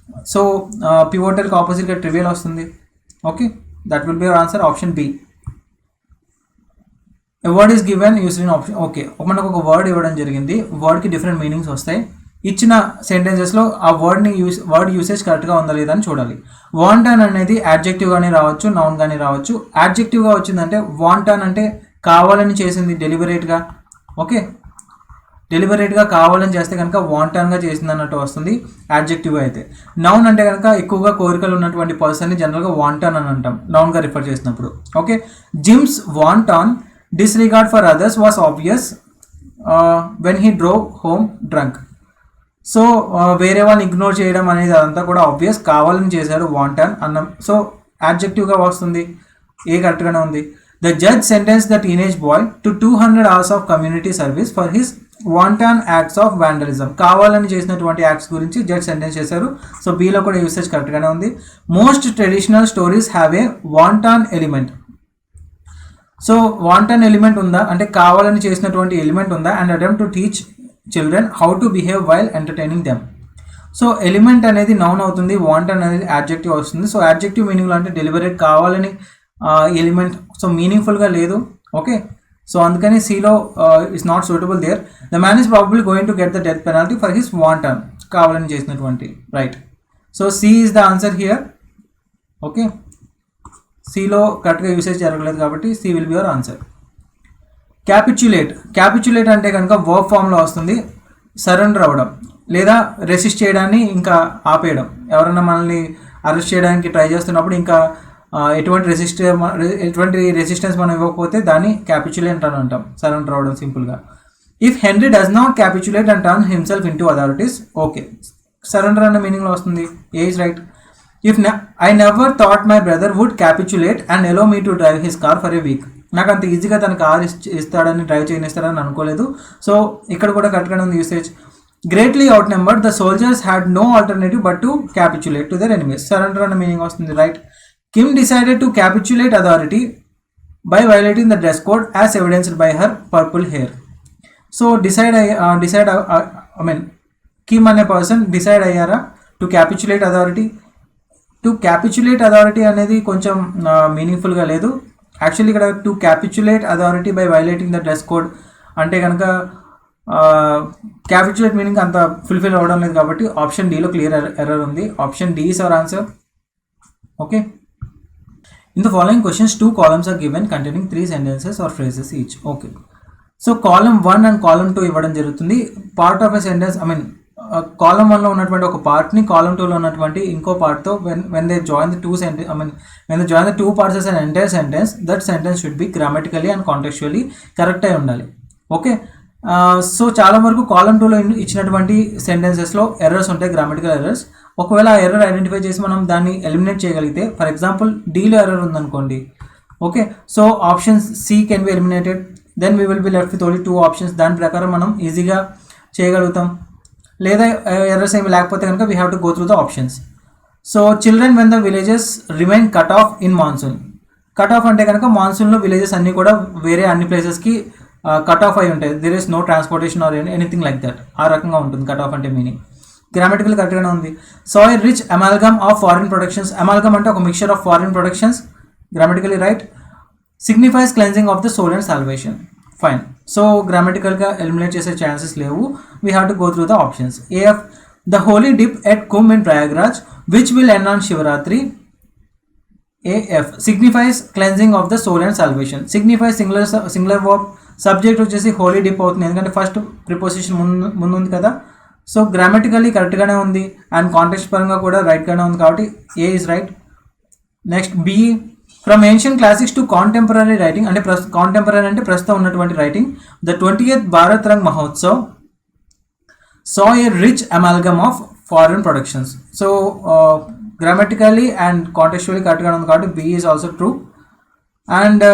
సో పివోటల్కి ఆపోజిట్గా ట్రివియల్ వస్తుంది. Okay that will be your answer option B. A word is given used in option. Okay మనకు ఒక వర్డ్ ఇవ్వడం జరిగింది, వర్డ్కి డిఫరెంట్ మీనింగ్స్ వస్తాయి. ఇచ్చిన సెంటెన్సెస్లో ఆ వర్డ్ యూసేజ్ కరెక్ట్గా ఉందా లేదా అని చూడాలి. వాంటన్ అనేది యాడ్జెక్టివ్ కానీ రావచ్చు, నౌన్ కానీ రావచ్చు. యాడ్జెక్టివ్గా వచ్చిందంటే వాంటన్ అంటే కావాలని చేసింది, డెలిబరేట్గా. ఓకే డెలిబరేట్గా కావాలని చేస్తే కనుక వాంటన్గా చేసింది అన్నట్టు వస్తుంది యాడ్జెక్టివ్ అయితే. నౌన్ అంటే కనుక ఎక్కువగా కోరికలు ఉన్నటువంటి పర్సన్ని జనరల్గా వాంటన్ అని అంటాం నౌన్గా రిఫర్ చేసినప్పుడు. Okay Jim's wanton disregard for others was obvious when he drove home drunk. So వేరే వాళ్ళని ఇగ్నోర్ చేయడం అనేది అదంతా కూడా ఆబ్వియస్, కావాలని చేశారు వాంటన్ అన్నం. సో యాడ్జెక్టివ్గా వస్తుంది, ఏ కరెక్ట్గానే ఉంది. The judge sentence the teenage boy to 200 hours of community service for his wanton acts of vandalism. కావాలని చేసినటువంటి యాక్ట్స్ గురించి జడ్జ్ సెంటెన్స్ చేశారు. సో బీలో కూడా యూసేజ్ కరెక్ట్గానే ఉంది. Most traditional stories have a wanton element. So wanton element ఉందా అంటే కావాలని చేసినటువంటి ఎలిమెంట్ ఉందా, and attempt to teach children how to behave while entertaining them. So element అనేది నౌన్ అవుతుంది, వాంటన్ అనేది యాడ్జెక్టివ్ వస్తుంది. సో యాడ్జెక్టివ్ మీనింగ్లో అంటే డెలిబరేట్ కావాలని ఎలిమెంట్, సో మీనింగ్ఫుల్గా లేదు. ఓకే సో అందుకని సిలో it's not suitable there. The man is probably going to get the death penalty for his wanton, కావాలని చేసినటువంటి right. So C is the answer here. Okay సిలో కరెక్ట్గా usage జరగలేదు కాబట్టి C will be your answer. Capitulate అంటే కనుక verb ఫామ్లో వస్తుంది. సరెండర్ అవ్వడం లేదా రెసిస్ట్ చేయడాన్ని ఇంకా ఆపేయడం. ఎవరైనా మనల్ని అరెస్ట్ చేయడానికి ట్రై చేస్తున్నప్పుడు ఇంకా ఎటువంటి రెసిస్టెన్స్ మనం ఇవ్వకపోతే దాన్ని క్యాపిచులేట్ అని అంటాం, సరెండర్ అవ్వడం సింపుల్గా. If Henry does not capitulate and turn himself in to authorities, okay surrender అనే మీనింగ్లో వస్తుంది, A is right. If I never thought my brother would capitulate and allow me to drive his car for a week. నాకు అంత ఈజీగా తన car ఇస్తాడని drive చేయనిస్తాడని అనుకోలేదు. So ఇక్కడ కూడా కరెక్ట్గానే ఉంది usage. Greatly outnumbered the soldiers had no alternative but to capitulate to their enemies. Surrender అనే మీనింగ్ వస్తుంది right. Kim decided to capitulate authority by violating the dress code as evidenced by her purple hair. So Kim అనే person decide అయ్యారా to capitulate authority. To capitulate authority అనేది కొంచెం మీనింగ్ఫుల్గా లేదు. Actually ఇక్కడ to capitulate authority by violating the dress code అంటే కనుక క్యాపిచులేట్ meaning అంత ఫుల్ఫిల్ అవ్వడం లేదు కాబట్టి ఆప్షన్ డీలో క్లియర్ ఎర్రర్ ఉంది. Option D is our answer. Okay in the following questions 2 columns are given containing 3 sentences or phrases each. Okay so column 1 and column 2 ఇవ్వడం జరుగుతుంది. Part of a sentence column 1లో ఉన్నటువంటి ఒక పార్ట్ని column 2లో ఉన్నటువంటి ఇంకో పార్ట్తో when they join the two parts as an entire sentence, that sentence should be grammatically and contextually correct అయి ఉండాలి. ఓకే సో చాలా వరకు కాలమ్ 2లో ఇచ్చినటువంటి సెంటెన్సెస్లో ఎర్రర్స్ ఉంటాయి, గ్రామటికల్ ఎర్రర్స్. ఒకవేళ ఆ ఎర్రర్ ఐడెంటిఫై చేసి మనం దాన్ని ఎలిమినేట్ చేయగలిగితే, ఫర్ ఎగ్జాంపుల్ డీలో ఎర్రర్ ఉందనుకోండి. Okay so option C can be eliminated, then we will be left with only 2 options. దాని ప్రకారం మనం ఈజీగా చేయగలుగుతాం. లేదా ఎర్రర్స్ ఏమి లేకపోతే కనుక we have to go through the options. So children when the villages remain cut off in monsoon. Cut off అంటే కనుక మాన్సూన్లో విలేజెస్ అన్నీ కూడా వేరే అన్ని ప్లేసెస్కి కట్ ఆఫ్ అయి ఉంటాయి. There is no transportation or anything like that. ఆ రకంగా ఉంటుంది కట్ ఆఫ్ అంటే మీనింగ్. గ్రామటికల్ కరెక్ట్గానే ఉంది. So a rich amalgam of foreign productions. Amalgam అంటే ఒక mixture of foreign productions, grammatically right. Signifies cleansing of the soul and salvation, fine. So గ్రామటికల్గా eliminate చేసే ఛాన్సెస్ లేవు. We have to go through the options. A F the holy dip at Kumbh in Prayagraj which will end on Shivaratri. AF signifies cleansing of the soul and salvation. Signifies singular verb, subject వచ్చేసి holy dip అవుతుంది ఎందుకంటే first preposition ముందు ఉంది కదా. So grammatically కరెక్ట్గానే ఉంది and context పరంగా కూడా రైట్గానే ఉంది కాబట్టి A is right. Next B, from ancient classics to contemporary writing అంటే కాంటెంపరీ అంటే ప్రస్తుతం ఉన్నటువంటి writing. The 20th Bharat Rang Mahotsav saw a rich amalgam of foreign productions. So grammatically and contextually కరెక్ట్గా ఉంది కాబట్టి B is also true. And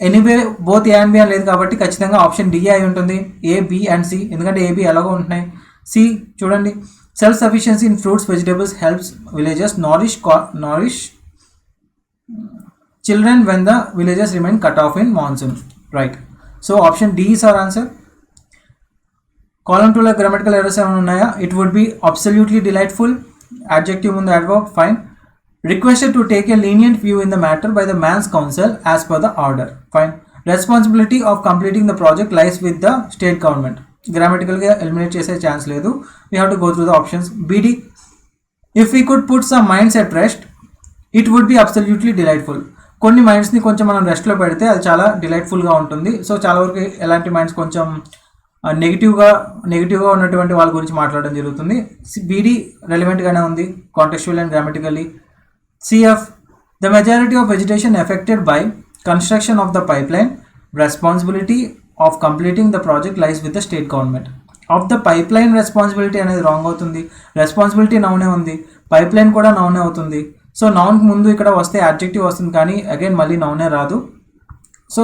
anyway both A and B అని లేదు కాబట్టి ఖచ్చితంగా ఆప్షన్ డి అయి ఉంటుంది. ఏ, బి అండ్ సి, ఎందుకంటే ఏ, బి ఎలాగో ఉంటున్నాయి. సి చూడండి, self sufficiency in fruits vegetables helps villages nourish children when the villages remain cut off in monsoon, right. So option D is our answer. Column 2లో grammatical errors ఏమైనా ఉన్నాయా? It would be absolutely delightful, adjective ముందు adverb, fine. Requested to take a lenient view in the matter by the man's counsel as per the order, fine. Responsibility of completing the project lies with the state government. Grammatical గా eliminate చేసే chance లేదు. We have to go through the options. BD, if we could put some minds at rest, it would be absolutely delightful. కొన్ని మైండ్స్ని కొంచెం మనం రెస్ట్లో పెడితే అది చాలా డిలైట్ఫుల్గా ఉంటుంది. సో చాలా వరకు ఎలాంటి మైండ్స్ కొంచెం నెగిటివ్గా ఉన్నటువంటి వాళ్ళ గురించి మాట్లాడడం జరుగుతుంది. బీడీ రెలివెంట్గానే ఉంది contextual and grammatically. CF, the majority of vegetation affected by construction of the pipeline, responsibility of completing the project lies with the state government. Of the pipeline responsibility అనేది wrong అవుతుంది. Responsibility నౌనే ఉంది, pipe line కూడా నౌనే అవుతుంది. So నౌన్కి ముందు ఇక్కడ వస్తే adjective వస్తుంది, కానీ అగైన్ మళ్ళీ నౌనే రాదు. సో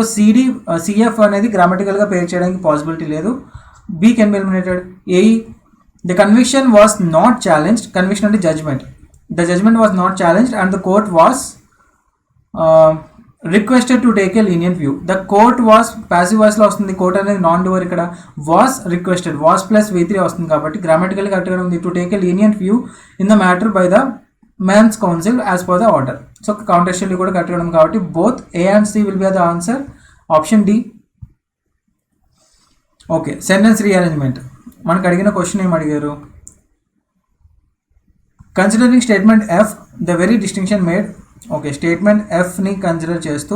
సిఎఫ్ అనేది గ్రామటికల్గా పేర్ చేయడానికి పాసిబిలిటీ లేదు. B can be eliminated. A E, the conviction was not challenged. Conviction అంటే judgment. The judgment was not challenged and the court was requested to take a lenient view. The court was passive వాయిస్లో వస్తుంది, court అనేది non doer. ఇక్కడ was requested, was plus V3 వస్తుంది కాబట్టి గ్రామటికల్గా కరెక్ట్గా ఉంది. To take a lenient view in the matter by the man's counsel as per the order. So contextually కూడా కరెక్ట్గా ఉంది కాబట్టి both A and C will be the answer. Option D. Okay, sentence rearrangement. మనకు అడిగిన question ఏం అడిగారు? Considering statement F, the very distinction made. Okay, statement ఎఫ్ని consider చేస్తూ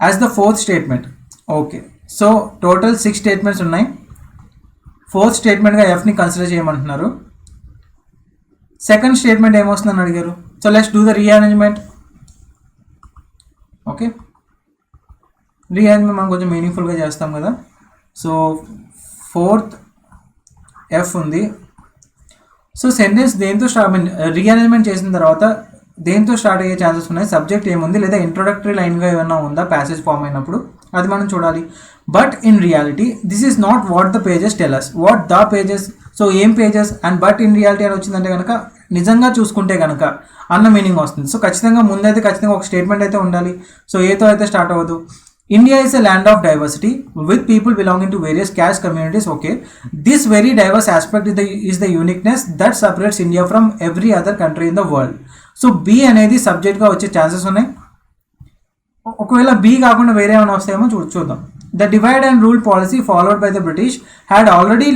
as the fourth statement. Okay, so total 6 statements ఉన్నాయి. Fourth స్టేట్మెంట్గా ఎఫ్ని consider చేయమంటున్నారు. సెకండ్ స్టేట్మెంట్ ఏమొస్తుందని అడిగారు. So let's do the rearrangement. Okay, rearrangement మనం కొంచెం మీనింగ్ఫుల్గా చేస్తాం కదా. సో ఫోర్త్ ఎఫ్ ఉంది. సో సెంటెన్స్ దేంతో రీఅరేంజ్మెంట్ చేసిన తర్వాత దేంతో స్టార్ట్ అయ్యే ఛాన్సెస్ ఉన్నాయి? సబ్జెక్ట్ ఏముంది, లేదా ఇంట్రొడక్టరీ లైన్గా ఏమైనా ఉందా ప్యాసేజ్ ఫామ్ అయినప్పుడు, అది మనం చూడాలి. But in reality this is not what the pages tell us, what the pages. So ఏం pages and but in reality అని వచ్చిందంటే కనుక నిజంగా చూసుకుంటే కనుక అన్న మీనింగ్ వస్తుంది. సో ఖచ్చితంగా ముందైతే ఖచ్చితంగా ఒక స్టేట్మెంట్ అయితే ఉండాలి. సో ఏతో అయితే స్టార్ట్ అవ్వదు. India is a land of diversity with people belonging to various caste communities. Okay, this very diverse aspect is the uniqueness that separates India from every other country in the world. So B అనేది సబ్జెక్ట్గా వచ్చే chances ఉన్నాయి. ఒకవేళ B కాకుండా వేరే ఏమైనా వస్తాయేమో చూద్దాం. The divide and rule policy followed by the British had already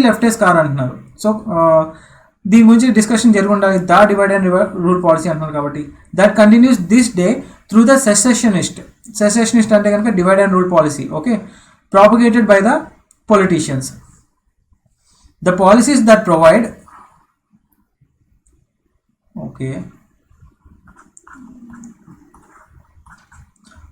left a scar అంటున్నారు. సో దీని గురించి డిస్కషన్ జరిగి ఉండాలి. The divide and rule policy అంటున్నారు కాబట్టి that continues this day through the secessionist అంటే కనుక divide and rule policy. Okay, propagated by the politicians. The policies that provide, okay,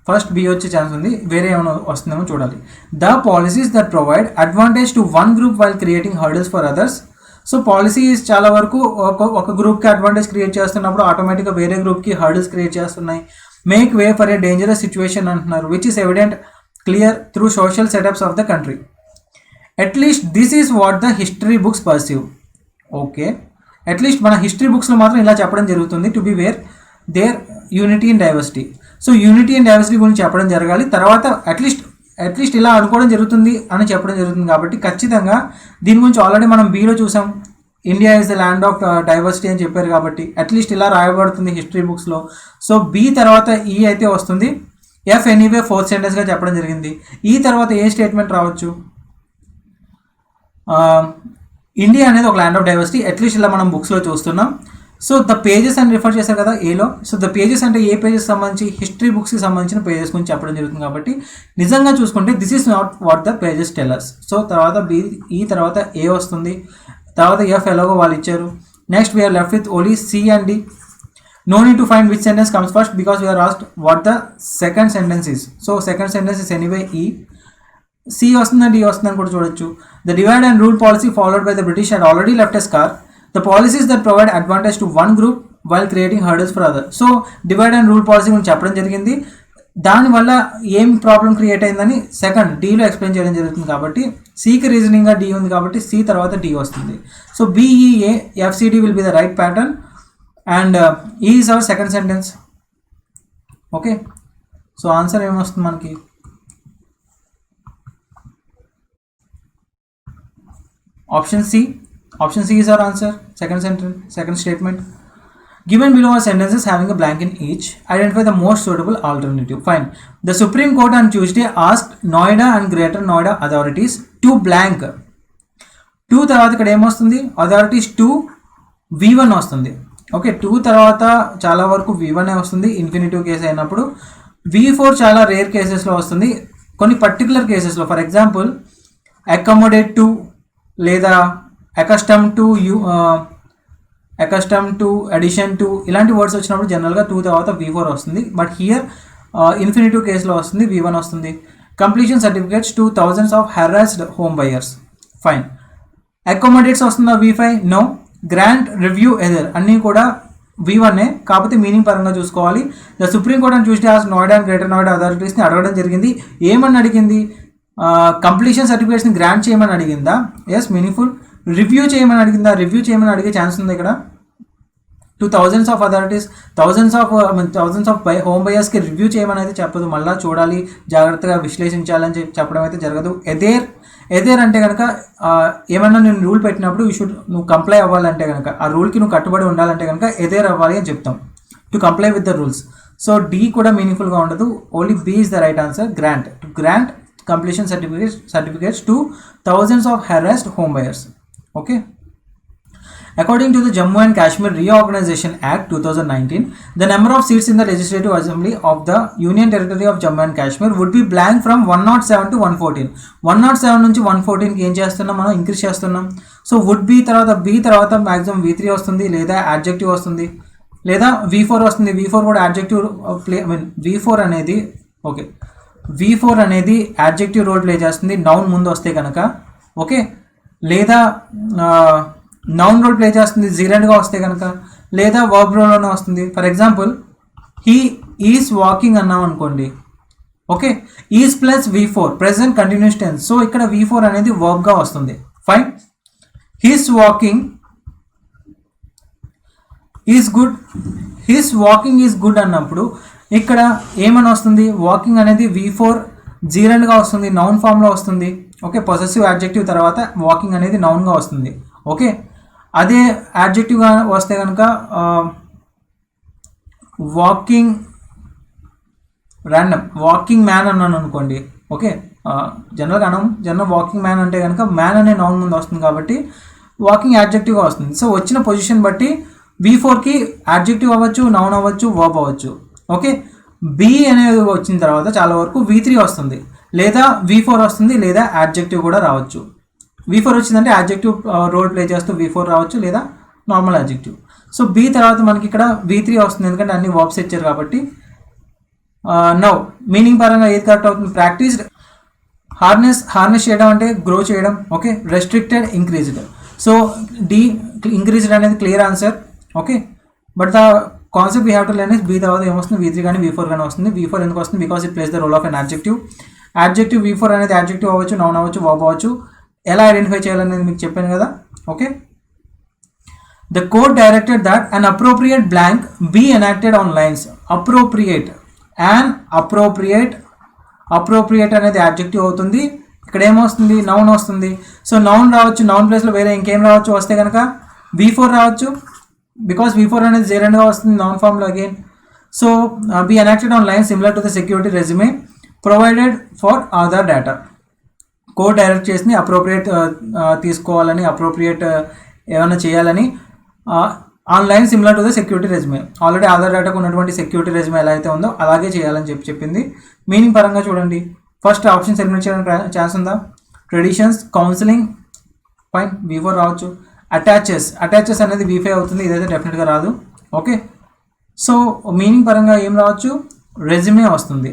first B వచ్చే ఛాన్స్ ఉంది, వేరే ఏమైనా వస్తుందేమో చూడాలి. The policies that provide advantage to one group while creating hurdles for others. So policies చాలా వరకు ఒక గ్రూప్కి అడ్వాంటేజ్ క్రియేట్ చేస్తున్నప్పుడు ఆటోమేటిక్గా వేరే గ్రూప్కి హర్డల్స్ క్రియేట్ చేస్తున్నాయి. Make way for a dangerous situation అంటున్నారు, which is evident clear through social setups of the country. At least this is what the history books perceive. Okay, at least మన హిస్టరీ బుక్స్లో మాత్రం ఇలా చెప్పడం జరుగుతుంది. To be where there unity in diversity. So unity and diversity గురించి చెప్పడం జరగాలి. తర్వాత అట్లీస్ట్ ఇలా అనుకోవడం జరుగుతుంది అని చెప్పడం జరుగుతుంది. కాబట్టి ఖచ్చితంగా దీని గురించి ఆల్రెడీ మనం బీలో చూసాం, India is the land of diversity అని చెప్పారు. కాబట్టి అట్లీస్ట్ ఇలా రాయబడుతుంది హిస్టరీ బుక్స్లో. సో బి తర్వాత ఈ అయితే వస్తుంది. ఎఫ్ ఎనీవే ఫోర్త్ సెంటెన్స్గా చెప్పడం జరిగింది. ఈ తర్వాత ఏ స్టేట్మెంట్ రావచ్చు? ఇండియా అనేది ఒక ల్యాండ్ ఆఫ్ డైవర్సిటీ, అట్లీస్ట్ ఇలా మనం బుక్స్లో చూస్తున్నాం. సో ద పేజెస్ అని రిఫర్ చేశారు కదా ఏలో. సో ద పేజెస్ అంటే ఏ పేజెస్ సంబంధించి? హిస్టరీ బుక్స్కి సంబంధించిన పేజెస్ గురించి చెప్పడం జరుగుతుంది. కాబట్టి నిజంగా చూసుకుంటే this is not what the pages tell us. So తర్వాత బి, ఈ తర్వాత ఏ వస్తుంది, తర్వాత ఎఫ్ ఎలాగో వాళ్ళు ఇచ్చారు. Next we're left with only C and D. No need to find which sentence comes first because we're asked what the second sentence is. So second sentence is anyway E. C వస్తుందా D వస్తుందని కూడా చూడొచ్చు. The divide and rule policy followed by the British had already left a scar. The policies that provide advantage to one group while creating hurdles for other. So divide and rule policy గురించి చెప్పడం జరిగింది. దానివల్ల ఏం problem create అయిందని second డీలో explain చేయడం జరుగుతుంది. కాబట్టి సికి రీజనింగ్గా డి ఉంది కాబట్టి సి తర్వాత డి వస్తుంది. So BEA FCD will be the right pattern and E is our second sentence. Okay, so answer ఏమొస్తుంది మనకి? Option C. Option C is our answer. Second sentence, second statement. Given below are sentences having a blank in each. Identify the most suitable alternative. Fine. The Supreme Court on Tuesday asked Noida and Greater Noida authorities to blank. 2 తర్వాత ఇక్కడ ఏమొస్తుంది? Authorities 2 V1 వస్తుంది. Okay, 2 తర్వాత చాలా వరకు V1 వస్తుంది infinitive case అయినప్పుడు. V4 చాలా రేర్ కేసెస్లో వస్తుంది, కొన్ని పర్టికులర్ కేసెస్లో. ఫర్ ఎగ్జాంపుల్ అకామోడేట్ టు లేదా accustom to accustom to addition to ఇలాంటి వర్డ్స్ వచ్చినప్పుడు జనరల్గా 2 తర్వాత V4 వస్తుంది. బట్ హియర్ ఇన్ఫినిటివ్ కేసులో వస్తుంది, V1 వస్తుంది. Completion certificates to thousands of harassed home buyers. Fine. Accommodates వస్తుందా? V5. No. Grant, review, either అన్నీ కూడా V1, కాకపోతే మీనింగ్ పరంగా చూసుకోవాలి. ద సుప్రీం కోర్ట్ అని చూస్తే నోయిడా అండ్ గ్రేటర్ నోయిడా అథారిటీస్ని అడగడం జరిగింది. ఏమని అడిగింది? కంప్లీషన్ సర్టిఫికేట్స్ని గ్రాంట్ చేయమని అడిగిందా? Yes, meaningful. రివ్యూ చేయమని అడిగిందా? రివ్యూ చేయమని అడిగే ఛాన్స్ ఉంది ఇక్కడ. To thousands of authorities, thousands of home బయర్స్కి రివ్యూ చేయమని అయితే చెప్పదు. మళ్ళీ చూడాలి, జాగ్రత్తగా విశ్లేషించాలని చెప్పడం అయితే జరగదు. ఎదేర్ అంటే కనుక ఏమన్నా నేను రూల్ పెట్టినప్పుడు నువ్వు కంప్లై అవ్వాలంటే కనుక, ఆ రూల్కి నువ్వు కట్టుబడి ఉండాలంటే కనుక ఎదేర్ అవ్వాలి అని చెప్తాం, to comply with the rules. So D కూడా మీనింగ్ఫుల్గా ఉండదు. Only B is the right answer. Grant, to grant completion certificates to thousands of harassed home buyers. Okay. According to the Jammu and Kashmir Reorganization Act 2019, the number of seats in the Legislative Assembly of the Union Territory of Jammu and Kashmir would be blank from 107 to 114. 107 నుంచి 114కి ఏం చేస్తున్నాం మనం? Increase చేస్తున్నాం. So would be తర్వాత B తర్వాత maximum V3 వస్తుంది, లేదా adjective వస్తుంది, లేదా V4 వస్తుంది. V4 కూడా యాడ్జెక్టివ్ V4 అనేది ఓకే, V4 అనేది యాడ్జెక్టివ్ రోల్ ప్లే చేస్తుంది నౌన్ ముందు వస్తే కనుక. ఓకే, లేదా నౌన్ రోల్ ప్లే చేస్తుంది జీరెంట్గా వస్తే కనుక, లేదా వర్బ్ రోల్లోనే వస్తుంది. For example he is walking అన్నాం అనుకోండి. Okay, is plus V4 present continuous tense. So ఇక్కడ V4 అనేది వర్బ్గా వస్తుంది. Fine. He's walking is good, he's walking is good అన్నప్పుడు ఇక్కడ ఏమని వస్తుంది? వాకింగ్ అనేది V4 జీరెంట్గా వస్తుంది, నౌన్ ఫామ్లో వస్తుంది. ఓకే, పొసెసివ్ యాడ్జెక్టివ్ తర్వాత వాకింగ్ అనేది నౌన్గా వస్తుంది. ఓకే, అదే యాడ్జెక్టివ్గా వస్తే కనుక వాకింగ్ ర్యాండమ్ వాకింగ్ మ్యాన్ అన్నాను అనుకోండి. ఓకే, జనరల్ వాకింగ్ మ్యాన్ అంటే కనుక మ్యాన్ అనే నౌన్ ముందు వస్తుంది కాబట్టి వాకింగ్ యాడ్జెక్టివ్గా వస్తుంది. సో వచ్చిన పొజిషన్ బట్టి V4కి యాడ్జెక్టివ్ అవ్వచ్చు, నౌన్ అవ్వచ్చు, వర్బ్ అవ్వచ్చు. ఓకే, బి అనేది వచ్చిన తర్వాత చాలా వరకు V3 వస్తుంది, లేదా V4 వస్తుంది, లేదా యాడ్జెక్టివ్ కూడా రావచ్చు. V4 వచ్చిందంటే యాడ్జెక్టివ్ రోల్ ప్లే చేస్తూ V4 రావచ్చు, లేదా నార్మల్ యాడ్జెక్టివ్. సో బి తర్వాత మనకి ఇక్కడ V3 వస్తుంది, ఎందుకంటే అన్ని వర్బ్స్ ఇచ్చారు కాబట్టి. నౌ మీనింగ్ పరంగా ఏది కరెక్ట్ అవుతుంది? ప్రాక్టీస్డ్. హార్నెస్ చేయడం అంటే గ్రో చేయడం. Okay, restricted, increased. So D increased అనేది clear answer. Okay, but the concept we have to learn is B తర్వాత ఏమొస్తుంది? V3 కానీ V4 కానీ వస్తుంది. V4 ఎందుకు వస్తుంది? Because it plays the role of an adjective. Adjective V4 అనేది adjective అవ్వచ్చు, నౌన్ అవ్వచ్చు, వర్బ్ అవ్వచ్చు. ఎలా ఐడెంటిఫై చేయాలనేది మీకు చెప్పాను కదా. Okay, the court directed that an appropriate blank be enacted on lines. Appropriate అనేది యాడ్జెక్టివ్ అవుతుంది. ఇక్కడ ఏమొస్తుంది? నౌన్ వస్తుంది. సో నౌన్ రావచ్చు, నౌన్ ప్లేస్లో వేరే ఇంకేం రావచ్చు వస్తే కనుక V4 రావచ్చు, బికాస్ V4 అనేది జీరెంట్గా వస్తుంది నౌన్ ఫామ్లో again. So be enacted on line similar to the security regime provided for Aadhaar data. Court direct చేసి అప్రోప్రియేట్ తీసుకోవాలని, అప్రోప్రియేట్ ఏమైనా చేయాలని, on line similar to the security regime. Already Aadhaar డేటాకు ఉన్నటువంటి సెక్యూరిటీ రెజ్యూమే ఎలా అయితే ఉందో అలాగే చేయాలని చెప్పింది. మీనింగ్ పరంగా చూడండి, ఫస్ట్ ఆప్షన్ ఎలిమినేట్ చేయడానికి ఛాన్స్ ఉందా? ట్రెడిషన్స్, కౌన్సిలింగ్, ఫైన్, V4 రావచ్చు. అటాచెస్ అనేది V5 అవుతుంది, ఇదైతే డెఫినెట్గా రాదు. ఓకే, సో మీనింగ్ పరంగా ఏం రావచ్చు? రెజ్యూమే వస్తుంది.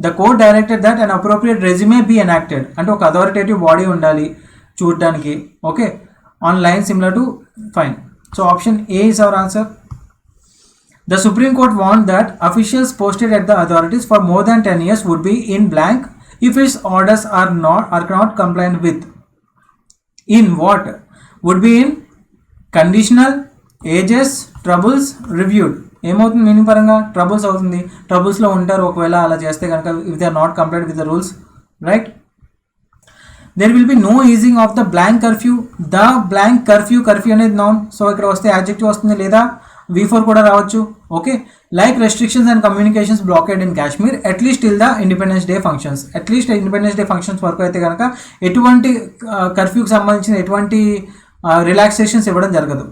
The court directed that and appropriate regime be enacted అంటే ఒక అథారిటేటివ్ బాడీ ఉండాలి చూడడానికి. Okay, on line similar to, fine. So option A is our answer. The Supreme Court warned that officials posted at the authorities for more than 10 years would be in blank if its orders are not compliant with. In what? Would be in conditional, ages, troubles, reviewed. ఏమవుతుంది meaning పరంగా? Troubles అవుతుంది. ట్రబుల్స్లో ఉంటారు ఒకవేళ అలా చేస్తే కనుక, if they are not complied with the rules, right? There will be no easing of the blank curfew. The blank curfew, curfew అనేది నౌన్, సో ఇక్కడ వస్తే యాడ్జెక్టివ్ వస్తుంది లేదా V4 కూడా రావచ్చు. Okay, like restrictions and communications blocked in Kashmir at least till the Independence Day functions. At least Independence Day functions వరకు అయితే కనుక ఎటువంటి కర్ఫ్యూకి సంబంధించిన ఎటువంటి రిలాక్సేషన్స్ ఇవ్వడం జరగదు.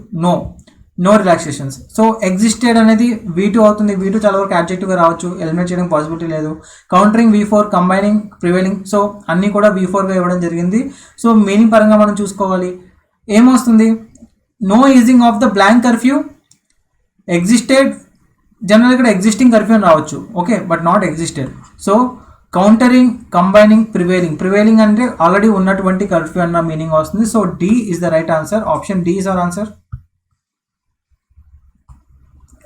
No relaxations. సో ఎగ్జిస్టెడ్ అనేది V2 అవుతుంది. V2 చాలా వరకు యాడ్జెక్టివ్గా రావచ్చు, ఎలిమినేట్ చేయడానికి పాసిబిలిటీ లేదు. Countering V4, combining, prevailing, so అన్నీ కూడా V4గా ఇవ్వడం జరిగింది. సో మీనింగ్ పరంగా మనం చూసుకోవాలి. ఏమొస్తుంది? No easing of the blank curfew, existed, general ఇక్కడ ఎగ్జిస్టింగ్ కర్ఫ్యూ అని రావచ్చు. Okay, but not existed. So countering, combining, prevailing అంటే ఆల్రెడీ ఉన్నటువంటి కర్ఫ్యూ అన్న మీనింగ్ వస్తుంది. So D is the right answer. Option D is our answer.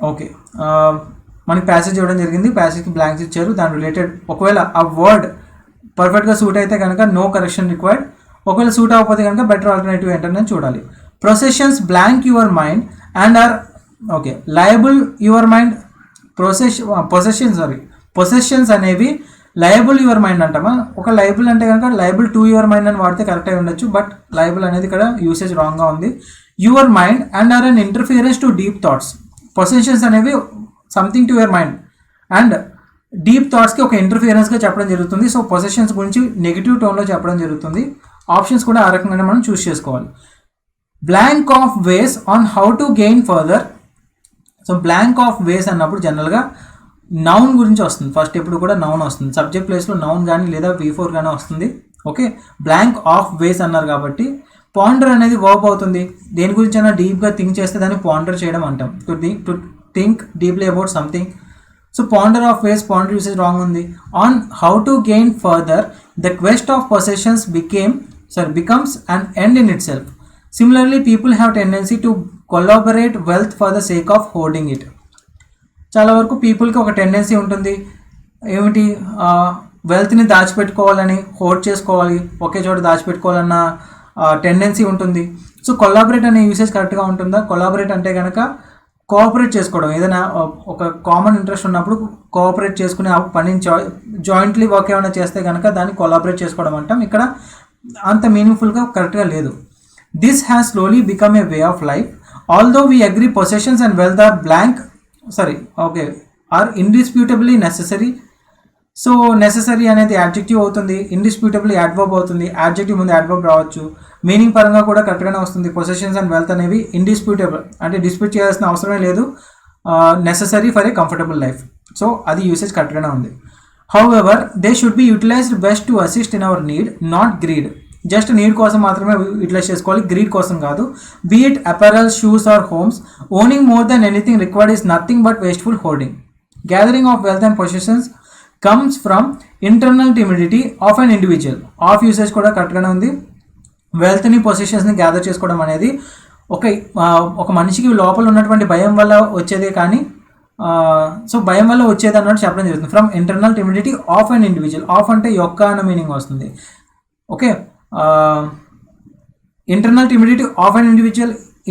Okay, మనకి passage ఇవ్వడం జరిగింది, ప్యాసేజ్కి బ్లాంక్స్ ఇచ్చారు, దాని రిలేటెడ్ ఒకవేళ ఆ వర్డ్ పర్ఫెక్ట్గా సూట్ అయితే కనుక నో కరెక్షన్ రిక్వైర్డ్, ఒకవేళ సూట్ అవ్వకపోతే కనుక బెటర్ ఆల్టర్నేటివ్ ఏంటనే చూడాలి. Processions blank your mind and or, okay, liable your mind, possessions అనేవి లయబుల్ యువర్ మైండ్ అంటామా? ఒక లయబుల్ అంటే కనుక లయబుల్ టు యువర్ మైండ్ అని వాడితే కరెక్ట్ అయి ఉండొచ్చు, బట్ లయబుల్ అనేది ఇక్కడ యూసేజ్ రాంగ్గా ఉంది. Your mind and are an interference to deep thoughts. Possessions అనేవి something to your mind and deep థాట్స్కి ఒక ఇంటర్ఫియరెన్స్గా చెప్పడం జరుగుతుంది. సో పొసెషన్స్ గురించి నెగిటివ్ టోన్లో చెప్పడం జరుగుతుంది. ఆప్షన్స్ కూడా ఆ రకంగానే మనం చూస్ చేసుకోవాలి. Blank of ways on how to gain further. So blank of ways అన్నప్పుడు జనరల్గా నౌన్ గురించి వస్తుంది. ఫస్ట్ ఎప్పుడు కూడా నౌన్ వస్తుంది. సబ్జెక్ట్ ప్లేస్లో నౌన్ కానీ లేదా V4 కానీ వస్తుంది. ఓకే, బ్లాంక్ ఆఫ్ వేస్ అన్నారు కాబట్టి పాండర్ అనేది వర్బ్ అవుతుంది. దేని గురించి అయినా డీప్గా థింక్ చేస్తే దాన్ని పాండర్ చేయడం అంటాం. To think deeply about something. So ponder of ways, ponder usage wrong ఉంది. On how to gain further the quest of possessions becomes an end in itself. Similarly, people have tendency to collaborate wealth for the sake of hoarding it. చాలా వరకు పీపుల్కి ఒక tendency ఉంటుంది, ఏమిటి, వెల్త్ని దాచిపెట్టుకోవాలని, hold చేసుకోవాలి, ఒకే చోట దాచిపెట్టుకోవాలన్న tendency ఉంటుంది. So collaborate అనే యూసేజ్ కరెక్ట్గా ఉంటుందా? కొలాబరేట్ అంటే కనుక కోఆపరేట్ చేసుకోవడం, ఏదైనా ఒక కామన్ ఇంట్రెస్ట్ ఉన్నప్పుడు కోఆపరేట్ చేసుకుని ఆ పనిని జాయింట్లీ వర్క్ ఏమైనా చేస్తే కనుక దాన్ని కొలాబరేట్ చేసుకోవడం అంటాం. ఇక్కడ అంత మీనింగ్ఫుల్గా కరెక్ట్గా లేదు. This has slowly become a way of life. Although we agree possessions and wealth are indisputably necessary. So necessary అనేది యాడ్జెక్టివ్ అవుతుంది, ఇండిస్ప్యూటబుల్లీ యాడ్వర్బ్ అవుతుంది. యాడ్జెక్టివ్ ముందు యాడ్వర్బ్ రావచ్చు. మీనింగ్ పరంగా కూడా కరెక్ట్గానే వస్తుంది. పొసెషన్స్ అండ్ వెల్త్ అనేవి ఇండిస్ప్యూటబుల్, అంటే డిస్ప్యూట్ చేయాల్సిన అవసరమే లేదు, necessary for a comfortable life. So అది యూసేజ్ కరెక్ట్గానే ఉంది. However, they should be utilized best to assist in our need, not greed. Just need కోసం మాత్రమే యూటిలైజ్ చేసుకోవాలి, గ్రీడ్ కోసం కాదు. Be it apparel, shoes or homes, owning more than anything required is nothing but wasteful hoarding. Gathering of wealth and possessions comes from internal timidity of an individual. Of usage కూడా కరెక్ట్గానే ఉంది. వెల్త్ని, పొజిషన్స్ని gather చేసుకోవడం అనేది ఒక మనిషికి లోపల ఉన్నటువంటి భయం వల్ల వచ్చేదే, కానీ సో భయం వల్ల వచ్చేది అన్నట్టు చెప్పడం జరుగుతుంది. From internal timidity of an individual. Of అంటే యొక్క అన్న మీనింగ్ వస్తుంది. Okay, internal timidity of an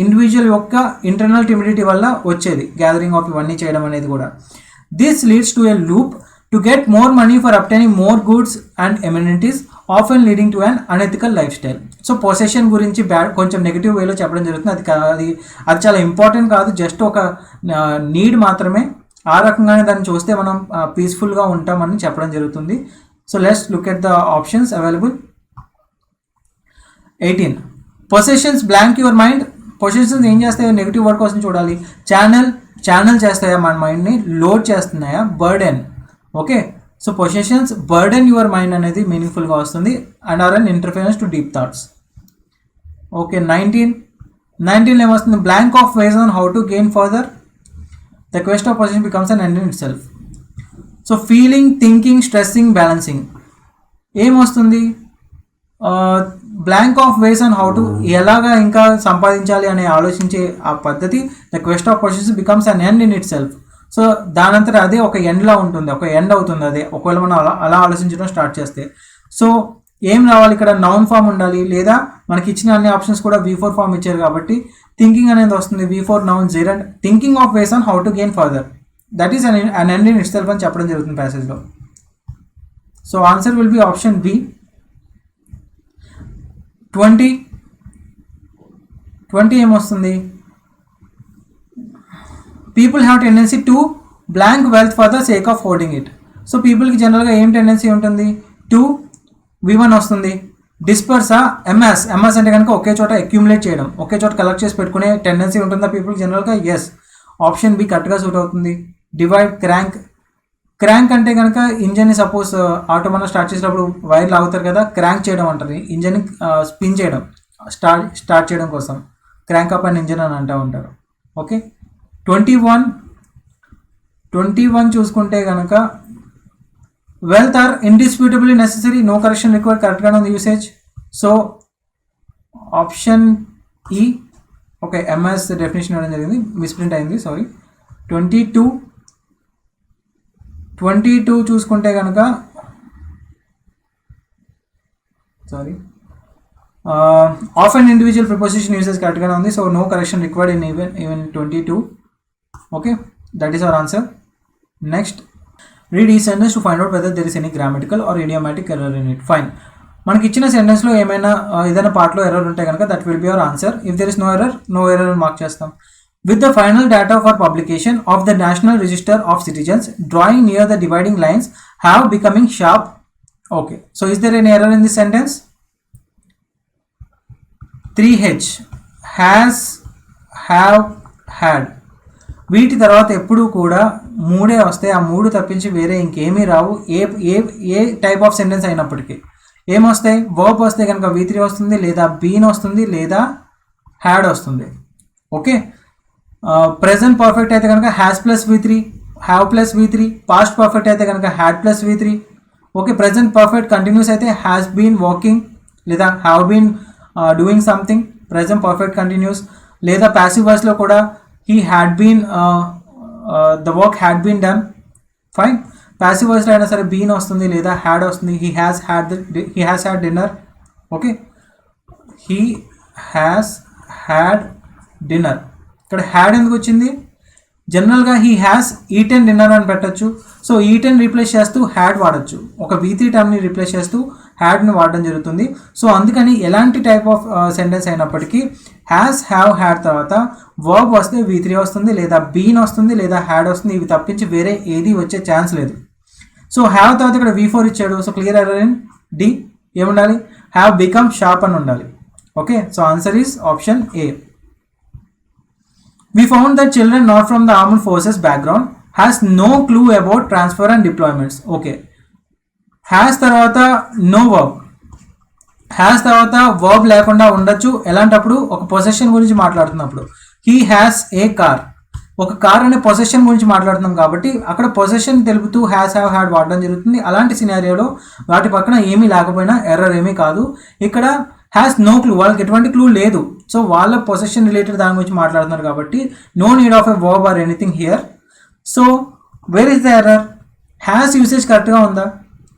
individual యొక్క ఇంటర్నల్ టిమిడిటీ వల్ల వచ్చేది గ్యాదరింగ్ ఆఫ్ ఇవన్నీ చేయడం అనేది కూడా. This leads to a loop to get more money for obtaining more goods and amenities, often leading to an unethical lifestyle. So possession గురించి కొంచెం negative వేలో చెప్పడం జరుగుతుంది. అది చాలా ఇంపార్టెంట్ కాదు, జస్ట్ ఒక నీడ్ మాత్రమే. ఆ రకంగానే దాన్ని చూస్తే మనం పీస్ఫుల్గా ఉంటామని చెప్పడం జరుగుతుంది. So let's look at the options available. 18. Possessions blank your mind. Possessions ఏం చేస్తాయో నెగిటివ్ వర్డ్ కోసం చూడాలి. ఛానల్ చేస్తాయా మన మైండ్ని, లోడ్ చేస్తున్నాయా, burden. Okay, so possessions burden your mind అనేది మీనింగ్ఫుల్గా వస్తుంది. And are an interference to deep thoughts. Okay, 19 ఏమొస్తుంది? Blank of ways on how to gain further the quest of possession becomes an end in itself. So feeling, thinking, stressing, balancing ఏమొస్తుంది? Blank of ways on how to, ఎలాగా ఇంకా సంపాదించాలి అనే ఆలోచించే ఆ పద్ధతి. The quest of possession becomes an end in itself. So దానంతట అదే ఒక ఎండ్లా ఉంటుంది, ఒక ఎండ్ అవుతుంది అదే, ఒకవేళ మనం అలా ఆలోచించడం స్టార్ట్ చేస్తే. సో ఏం రావాలి ఇక్కడ? నౌన్ ఫామ్ ఉండాలి, లేదా మనకి ఇచ్చిన అన్ని ఆప్షన్స్ కూడా V4 ఫామ్ ఇచ్చారు కాబట్టి థింకింగ్ అనేది వస్తుంది, V4 noun gerund, thinking of ways on how to gain further, that is an end in itself అని చెప్పడం జరుగుతుంది ప్యాసేజ్లో. So answer will be option B. 20 ఏమొస్తుంది, people have tendency to blank wealth for the sake of holding it. So పీపుల్కి జనరల్గా ఏం tendency ఉంటుంది, to V1 వస్తుంది. డిస్పర్సా, ఎంఎస్ అంటే కనుక ఒకే చోట అక్యూములేట్ చేయడం, ఒకే చోట కలెక్ట్ చేసి పెట్టుకునే టెండెన్సీ ఉంటుందా పీపుల్ జనరల్గా, ఎస్, ఆప్షన్ బి కరెక్ట్గా సూట్ అవుతుంది. డివైడ్, క్రాంక్ అంటే కనుక ఇంజన్ని సపోజ్ ఆటో మనం స్టార్ట్ చేసేటప్పుడు వైర్ లాగుతారు కదా, క్రాంక్ చేయడం అంటారు, ఇంజన్ స్పిన్ చేయడం, స్టార్ట్ చేయడం కోసం క్రాంక్ అప్ అండ్ ఇంజన్ అని అంటూ ఉంటారు. ఓకే, 21 చూసుకుంటే కనుక wealth are indisputably necessary, no correction required, కరెక్ట్గానే ఉంది usage. So option E. Okay, MS definition ఇవ్వడం జరిగింది, మిస్ప్రింట్ అయింది, సారీ. 22 చూసుకుంటే కనుక sorry of and individual preposition usage కరెక్ట్గానే ఉంది. So no correction required in even 22. Okay, that is our answer. Next, read ఈ sentence to find out whether there is any grammatical or idiomatic error in it. Fine, మనకి ఇచ్చిన సెంటెన్స్లో ఏమైనా ఏదైనా పార్ట్లో error ఉంటే కనుక that will be our answer. If there is no error అని మార్క్ చేస్తాం. With the final data for publication of the National Register of Citizens drawing near the dividing lines have becoming sharp. Okay, so is there any error in this sentence? 3H, has, have, had. వీటి తర్వాత ఎప్పుడు కూడా మూడే వస్తాయి, ఆ మూడు తప్పించి వేరే ఇంకేమీ రావు. ఏ టైప్ ఆఫ్ సెంటెన్స్ అయినప్పటికీ ఏమొస్తాయి, వర్బ్ వస్తే కనుక V3 వస్తుంది, లేదా బీన్ వస్తుంది, లేదా హ్యాడ్ వస్తుంది. ఓకే, ప్రెజెంట్ పర్ఫెక్ట్ అయితే కనుక has plus V3, have plus V3. Past perfect అయితే కనుక had plus V3. Okay, present perfect continuous అయితే హ్యాస్ బీన్ వాకింగ్, లేదా have been doing something, present perfect continuous. లేదా ప్యాసివ్ వాయిస్లో కూడా he had been, the work had been done. Fine, passive వాయిస్లో అయినా సరే బీన్ వస్తుంది, లేదా హ్యాడ్ వస్తుంది. He has had dinner. Okay, he has had dinner. ఇక్కడ హ్యాడ్ ఎందుకు వచ్చింది, జనరల్గా హీ హ్యాస్ ఈటెన్ డిన్నర్ అని పెట్టచ్చు. సో ఈటెన్ రీప్లేస్ చేస్తూ హ్యాడ్ వాడచ్చు, ఒక V3 టర్మ్ని రీప్లేస్ చేస్తూ హ్యాడ్ని వాడడం జరుగుతుంది. సో అందుకని ఎలాంటి టైప్ ఆఫ్ సెంటెన్స్ అయినప్పటికీ హ్యాస్, హ్యావ్, హ్యాడ్ తర్వాత వర్బ్ వస్తే V3 వస్తుంది, లేదా బీన్ వస్తుంది, లేదా హ్యాడ్ వస్తుంది. ఇవి తప్పించి వేరే ఏది వచ్చే ఛాన్స్ లేదు. సో హ్యావ్ తర్వాత ఇక్కడ V4 ఇచ్చాడు. So clear error in D. ఏముండాలి, హ్యావ్ బికమ్ షార్ప్ అని ఉండాలి. Okay, so answer is option A. We found that children not from the armed forces background has no clue about transfer and deployments. Okay, has తర్వాత no verb, has తర్వాత verb లేకుండా ఉండొచ్చు. ఎలాంటప్పుడు, ఒక possession గురించి మాట్లాడుతున్నప్పుడు. he has a car, ఒక car అనే possession గురించి మాట్లాడుతున్నాం కాబట్టి అక్కడ పొసెషన్ తెలుపుతూ హ్యాస్, హ్యావ్, హ్యాడ్ వాడడం జరుగుతుంది. అలాంటి సినారియోలో వాటి పక్కన ఏమీ లేకపోయినా ఎర్రర్ ఏమీ కాదు. ఇక్కడ హ్యాస్ నో క్లూ, వాళ్ళకి ఎటువంటి క్లూ లేదు. సో వాళ్ళ పొసెషన్ రిలేటెడ్ దాని గురించి మాట్లాడుతున్నారు కాబట్టి no need of a verb or anything here. So where is the error, has usage కరెక్ట్గా ఉందా,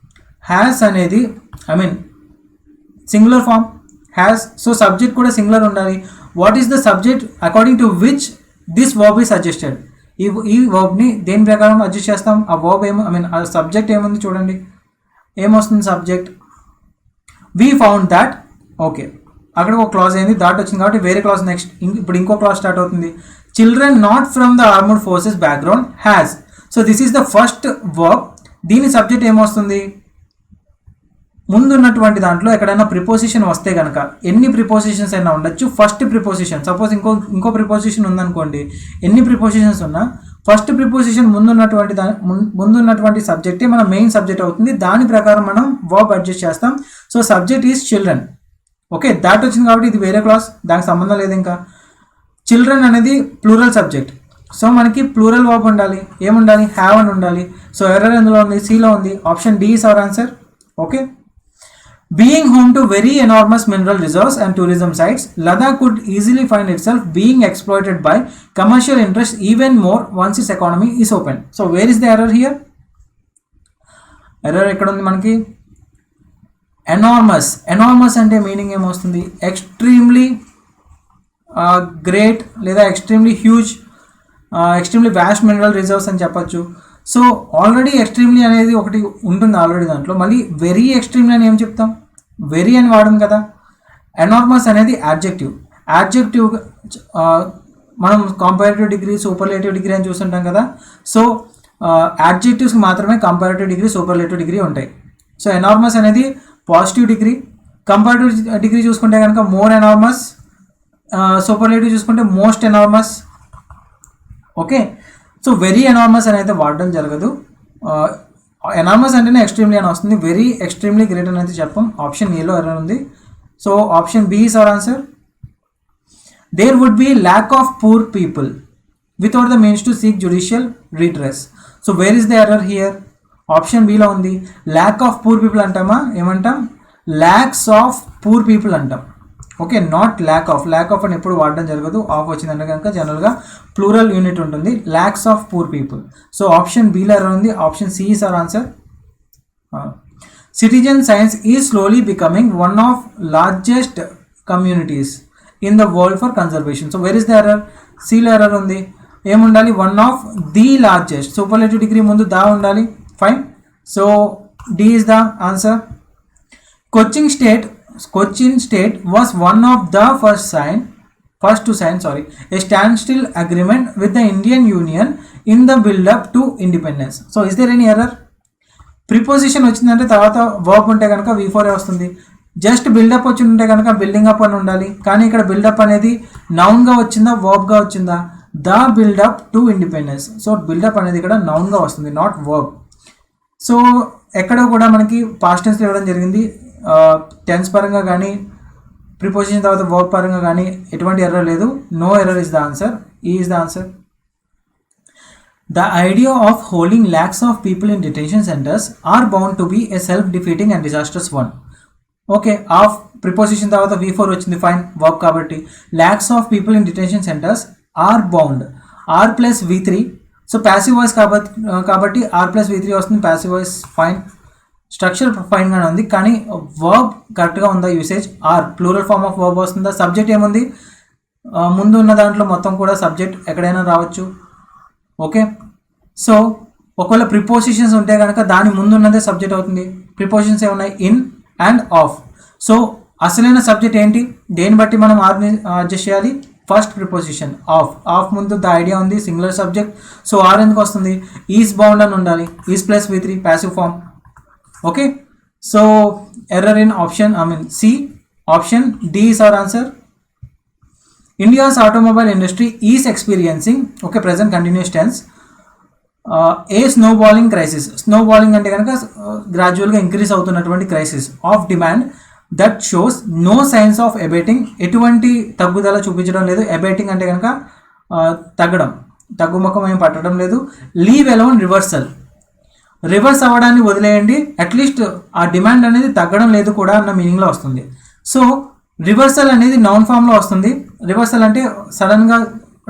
హ్యాస్ అనేది singular form has. So subject కూడా సింగులర్ ఉండాలి. What is the subject according to which this verb is suggested. ఈ వర్బ్ని దేని ప్రకారం adjust చేస్తాం, ఆ వర్బ్ ఆ సబ్జెక్ట్ ఏముంది చూడండి, ఏమొస్తుంది subject, we found that. Okay, అక్కడ ఒక క్లాజ్ అయింది, దాట్ వచ్చింది కాబట్టి వేరే క్లాజ్ నెక్స్ట్. ఇప్పుడు ఇంకో క్లాజ్ స్టార్ట్ అవుతుంది. Children not from the armed forces background has. So this is the first verb. దీని సబ్జెక్ట్ ఏమొస్తుంది, ముందున్నటువంటి దాంట్లో ఎక్కడైనా ప్రిపోజిషన్ వస్తే కనుక, ఎన్ని ప్రిపోజిషన్స్ అయినా ఉండొచ్చు, ఫస్ట్ ప్రిపోజిషన్ సపోజ్ ఇంకో ప్రిపోజిషన్ ఉందనుకోండి, ఎన్ని ప్రిపోజిషన్స్ ఉన్నా ఫస్ట్ ప్రిపోజిషన్ ముందున్నటువంటి సబ్జెక్టే మన మెయిన్ సబ్జెక్ట్ అవుతుంది. దాని ప్రకారం మనం వర్బ్ అడ్జస్ట్ చేస్తాం. So subject is children. Okay, that వచ్చింది కాబట్టి ఇది వేరే క్లాస్, దానికి సంబంధం లేదు. ఇంకా చిల్డ్రన్ అనేది ప్లూరల్ సబ్జెక్ట్. సో మనకి ప్లూరల్ వర్బ్ ఉండాలి, ఏముండాలి, హ్యావ్ అని ఉండాలి. సో ఎర్రర్ ఎందులో ఉంది, సిలో ఉంది. Option D is our answer. Okay, being home to very enormous mineral reserves and tourism sites, Ladakh could easily find itself being exploited by commercial interest even more once its economy is open. So where is the error here, error ఎక్కడ ఉంది మనకి, enormous. Enormous అంటే meaning ఏమొస్తుంది, extremely great లేదా extremely huge, extremely vast mineral reserves అని చెప్పొచ్చు. So already extremely అనేది ఒకటి ఉంటుంది ఆల్రెడీ దాంట్లో. మళ్ళీ వెరీ ఎక్స్ట్రీమ్లీ అని ఏం చెప్తాం, వెరీ అని వాడడం కదా. ఎనార్మస్ అనేది యాడ్జెక్టివ్ మనం కంపారిటివ్ డిగ్రీ, సూపర్లేటివ్ డిగ్రీ అని చూస్తుంటాం కదా. సో యాడ్జెక్టివ్స్కి మాత్రమే కంపారిటివ్ డిగ్రీ, సూపర్లేటివ్ డిగ్రీ ఉంటాయి. సో ఎనార్మస్ అనేది పాజిటివ్ డిగ్రీ. కంపారిటివ్ డిగ్రీ చూసుకుంటే కనుక మోర్ ఎనార్మస్, సూపర్లేటివ్ చూసుకుంటే most enormous. Okay, so very enormous అని అయితే వాడడం జరగదు. ఎనార్మస్ అంటేనే ఎక్స్ట్రీమ్లీ అని వస్తుంది. వెరీ ఎక్స్ట్రీమ్లీ గ్రేట్ అని అయితే చెప్పం. ఆప్షన్ ఏలో ఎర్రర్ ఉంది. So option B is our answer. There would be lack of poor people without the means to seek judicial redress. So where is the error here? Option బిలో ఉంది. Lack of poor people అంటామా, ఏమంటాం? Lakhs of poor people అంటాం. Okay, not lack of అని ఎప్పుడు వాడడం జరగదు. Of వచ్చిందంటే కనుక జనరల్గా ప్లూరల్ యూనిట్ ఉంటుంది. Lakhs of poor people. So option బిలో ఎర్రర్ ఉంది. Option C is our answer. Citizen science is slowly becoming one of largest communities in the world for conservation. So where is the error? సిలో error ఉంది. ఏముండాలి? One of the largest. Superlative degree ముందు the ఉండాలి. Fine. So D is the answer. Cochin state was one of the first to sign a standstill agreement with the Indian Union in the build up to independence. So is there any error? Preposition వచ్చిందంటే తర్వాత verb ఉంటే కనుక V4 వస్తుంది. Just buildup వచ్చి ఉంటే కనుక building up అని ఉండాలి. కానీ ఇక్కడ బిల్డప్ అనేది నౌన్గా వచ్చిందా, వర్బ్గా వచ్చిందా? The buildup to independence. So buildup అనేది ఇక్కడ నౌన్గా వస్తుంది, నాట్ వర్బ్. సో ఎక్కడ కూడా మనకి పాస్ట్ టెన్స్లో ఇవ్వడం జరిగింది. టెన్స్ పరంగా కానీ ప్రిపోజిషన్ తర్వాత వర్బ్ పరంగా కానీ ఎటువంటి ఎర్రర్ లేదు. No error is the answer. E is the answer. The idea of holding lakhs of people in detention centers are bound to be a self-defeating and disastrous one. Okay, of preposition తర్వాత V4 వచ్చింది. Fine, verb కాబట్టి. lakhs of people in detention centers are bound. R plus V3. So passive voice కాబట్టి R plus V3 వస్తుంది. Passive voice fine. Structure ఫైన్గానే ఉంది. కానీ verb కరెక్ట్గా ఉందా? Usage are plural form of verb వస్తుందా? సబ్జెక్ట్ ఏముంది? ముందు ఉన్న దాంట్లో మొత్తం కూడా సబ్జెక్ట్ ఎక్కడైనా రావచ్చు. ఓకే, సో ఒకవేళ ప్రిపోజిషన్స్ ఉంటే కనుక దాని ముందు ఉన్నదే సబ్జెక్ట్ అవుతుంది. ప్రిపోజిషన్స్ ఏమున్నాయి? In and of. సో అసలైన సబ్జెక్ట్ ఏంటి? దేన్ని బట్టి మనం ఆర్ని అడ్జస్ట్ చేయాలి? ఫస్ట్ ప్రిపోజిషన్ ఆఫ్ ముందు ద ఐడియా ఉంది, సింగులర్ సబ్జెక్ట్. సో ఆర్ ఎందుకు వస్తుంది? ఈజ్ బౌండ్ అని ఉండాలి. Is plus V3 passive form. Okay, so error in C. Option D is our answer. India's automobile industry is experiencing, okay, present continuous tense, a snowballing crisis. Snowballing ante kanaka gradual ga increase avutunnatuvanti crisis of demand that shows no signs of abating. ఎటువంటి తగ్గుదల చూపించడం లేదు. abating అంటే కనుక తగ్గడం, తగ్గుముఖం ఏం పట్టడం లేదు. Leave alone reversal. రివర్స్ అవ్వడాన్ని వదిలేయండి, అట్లీస్ట్ ఆ డిమాండ్ అనేది తగ్గడం లేదు కూడా అన్న మీనింగ్లో వస్తుంది. సో రివర్సల్ అనేది నౌన్ ఫామ్లో వస్తుంది. రివర్సల్ అంటే సడన్గా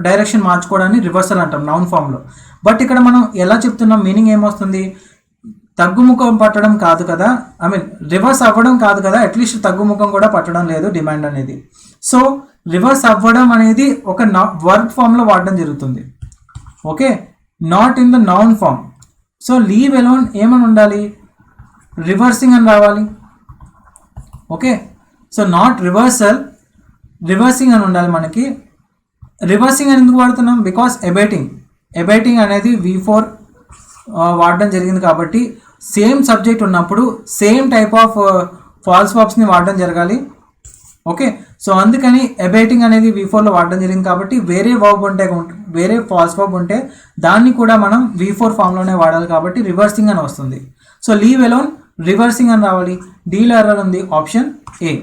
డైరెక్షన్ మార్చుకోవడాన్ని రివర్సల్ అంటాం నౌన్ ఫామ్లో. బట్ ఇక్కడ మనం ఎలా చెప్తున్నాం? మీనింగ్ ఏమొస్తుంది? తగ్గుముఖం పట్టడం కాదు కదా, రివర్స్ అవ్వడం కాదు కదా, అట్లీస్ట్ తగ్గుముఖం కూడా పట్టడం లేదు డిమాండ్ అనేది. సో రివర్స్ అవ్వడం అనేది ఒక వర్బ్ ఫామ్లో వాడడం జరుగుతుంది. Okay, not in the noun form. So leave alone ఏమని ఉండాలి? రివర్సింగ్ అని రావాలి. Okay, so not reversal, reversing అని ఉండాలి మనకి. రివర్సింగ్ అని ఎందుకు వాడుతున్నాం? బికాస్ అబైటింగ్ అనేది V4 వాడడం జరిగింది కాబట్టి సేమ్ సబ్జెక్ట్ ఉన్నప్పుడు సేమ్ టైప్ ఆఫ్ ఫాల్స్ వర్బ్స్ని వాడడం జరగాలి. ఓకే, సో అందుకని అబైటింగ్ అనేది V4లో వాడడం జరిగింది కాబట్టి వేరే ఫాల్స్ వర్బ్ ఉంటే దాన్ని కూడా మనం V4 ఫామ్లోనే వాడాలి కాబట్టి రివర్సింగ్ అని వస్తుంది. సో లీవ్ అలోన్ రివర్సింగ్ అని రావాలి. డీలో ఎర్రర్ ఉంది. Option A.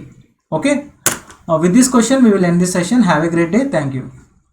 Okay, with this question we will end this session. Have a great day. Thank you.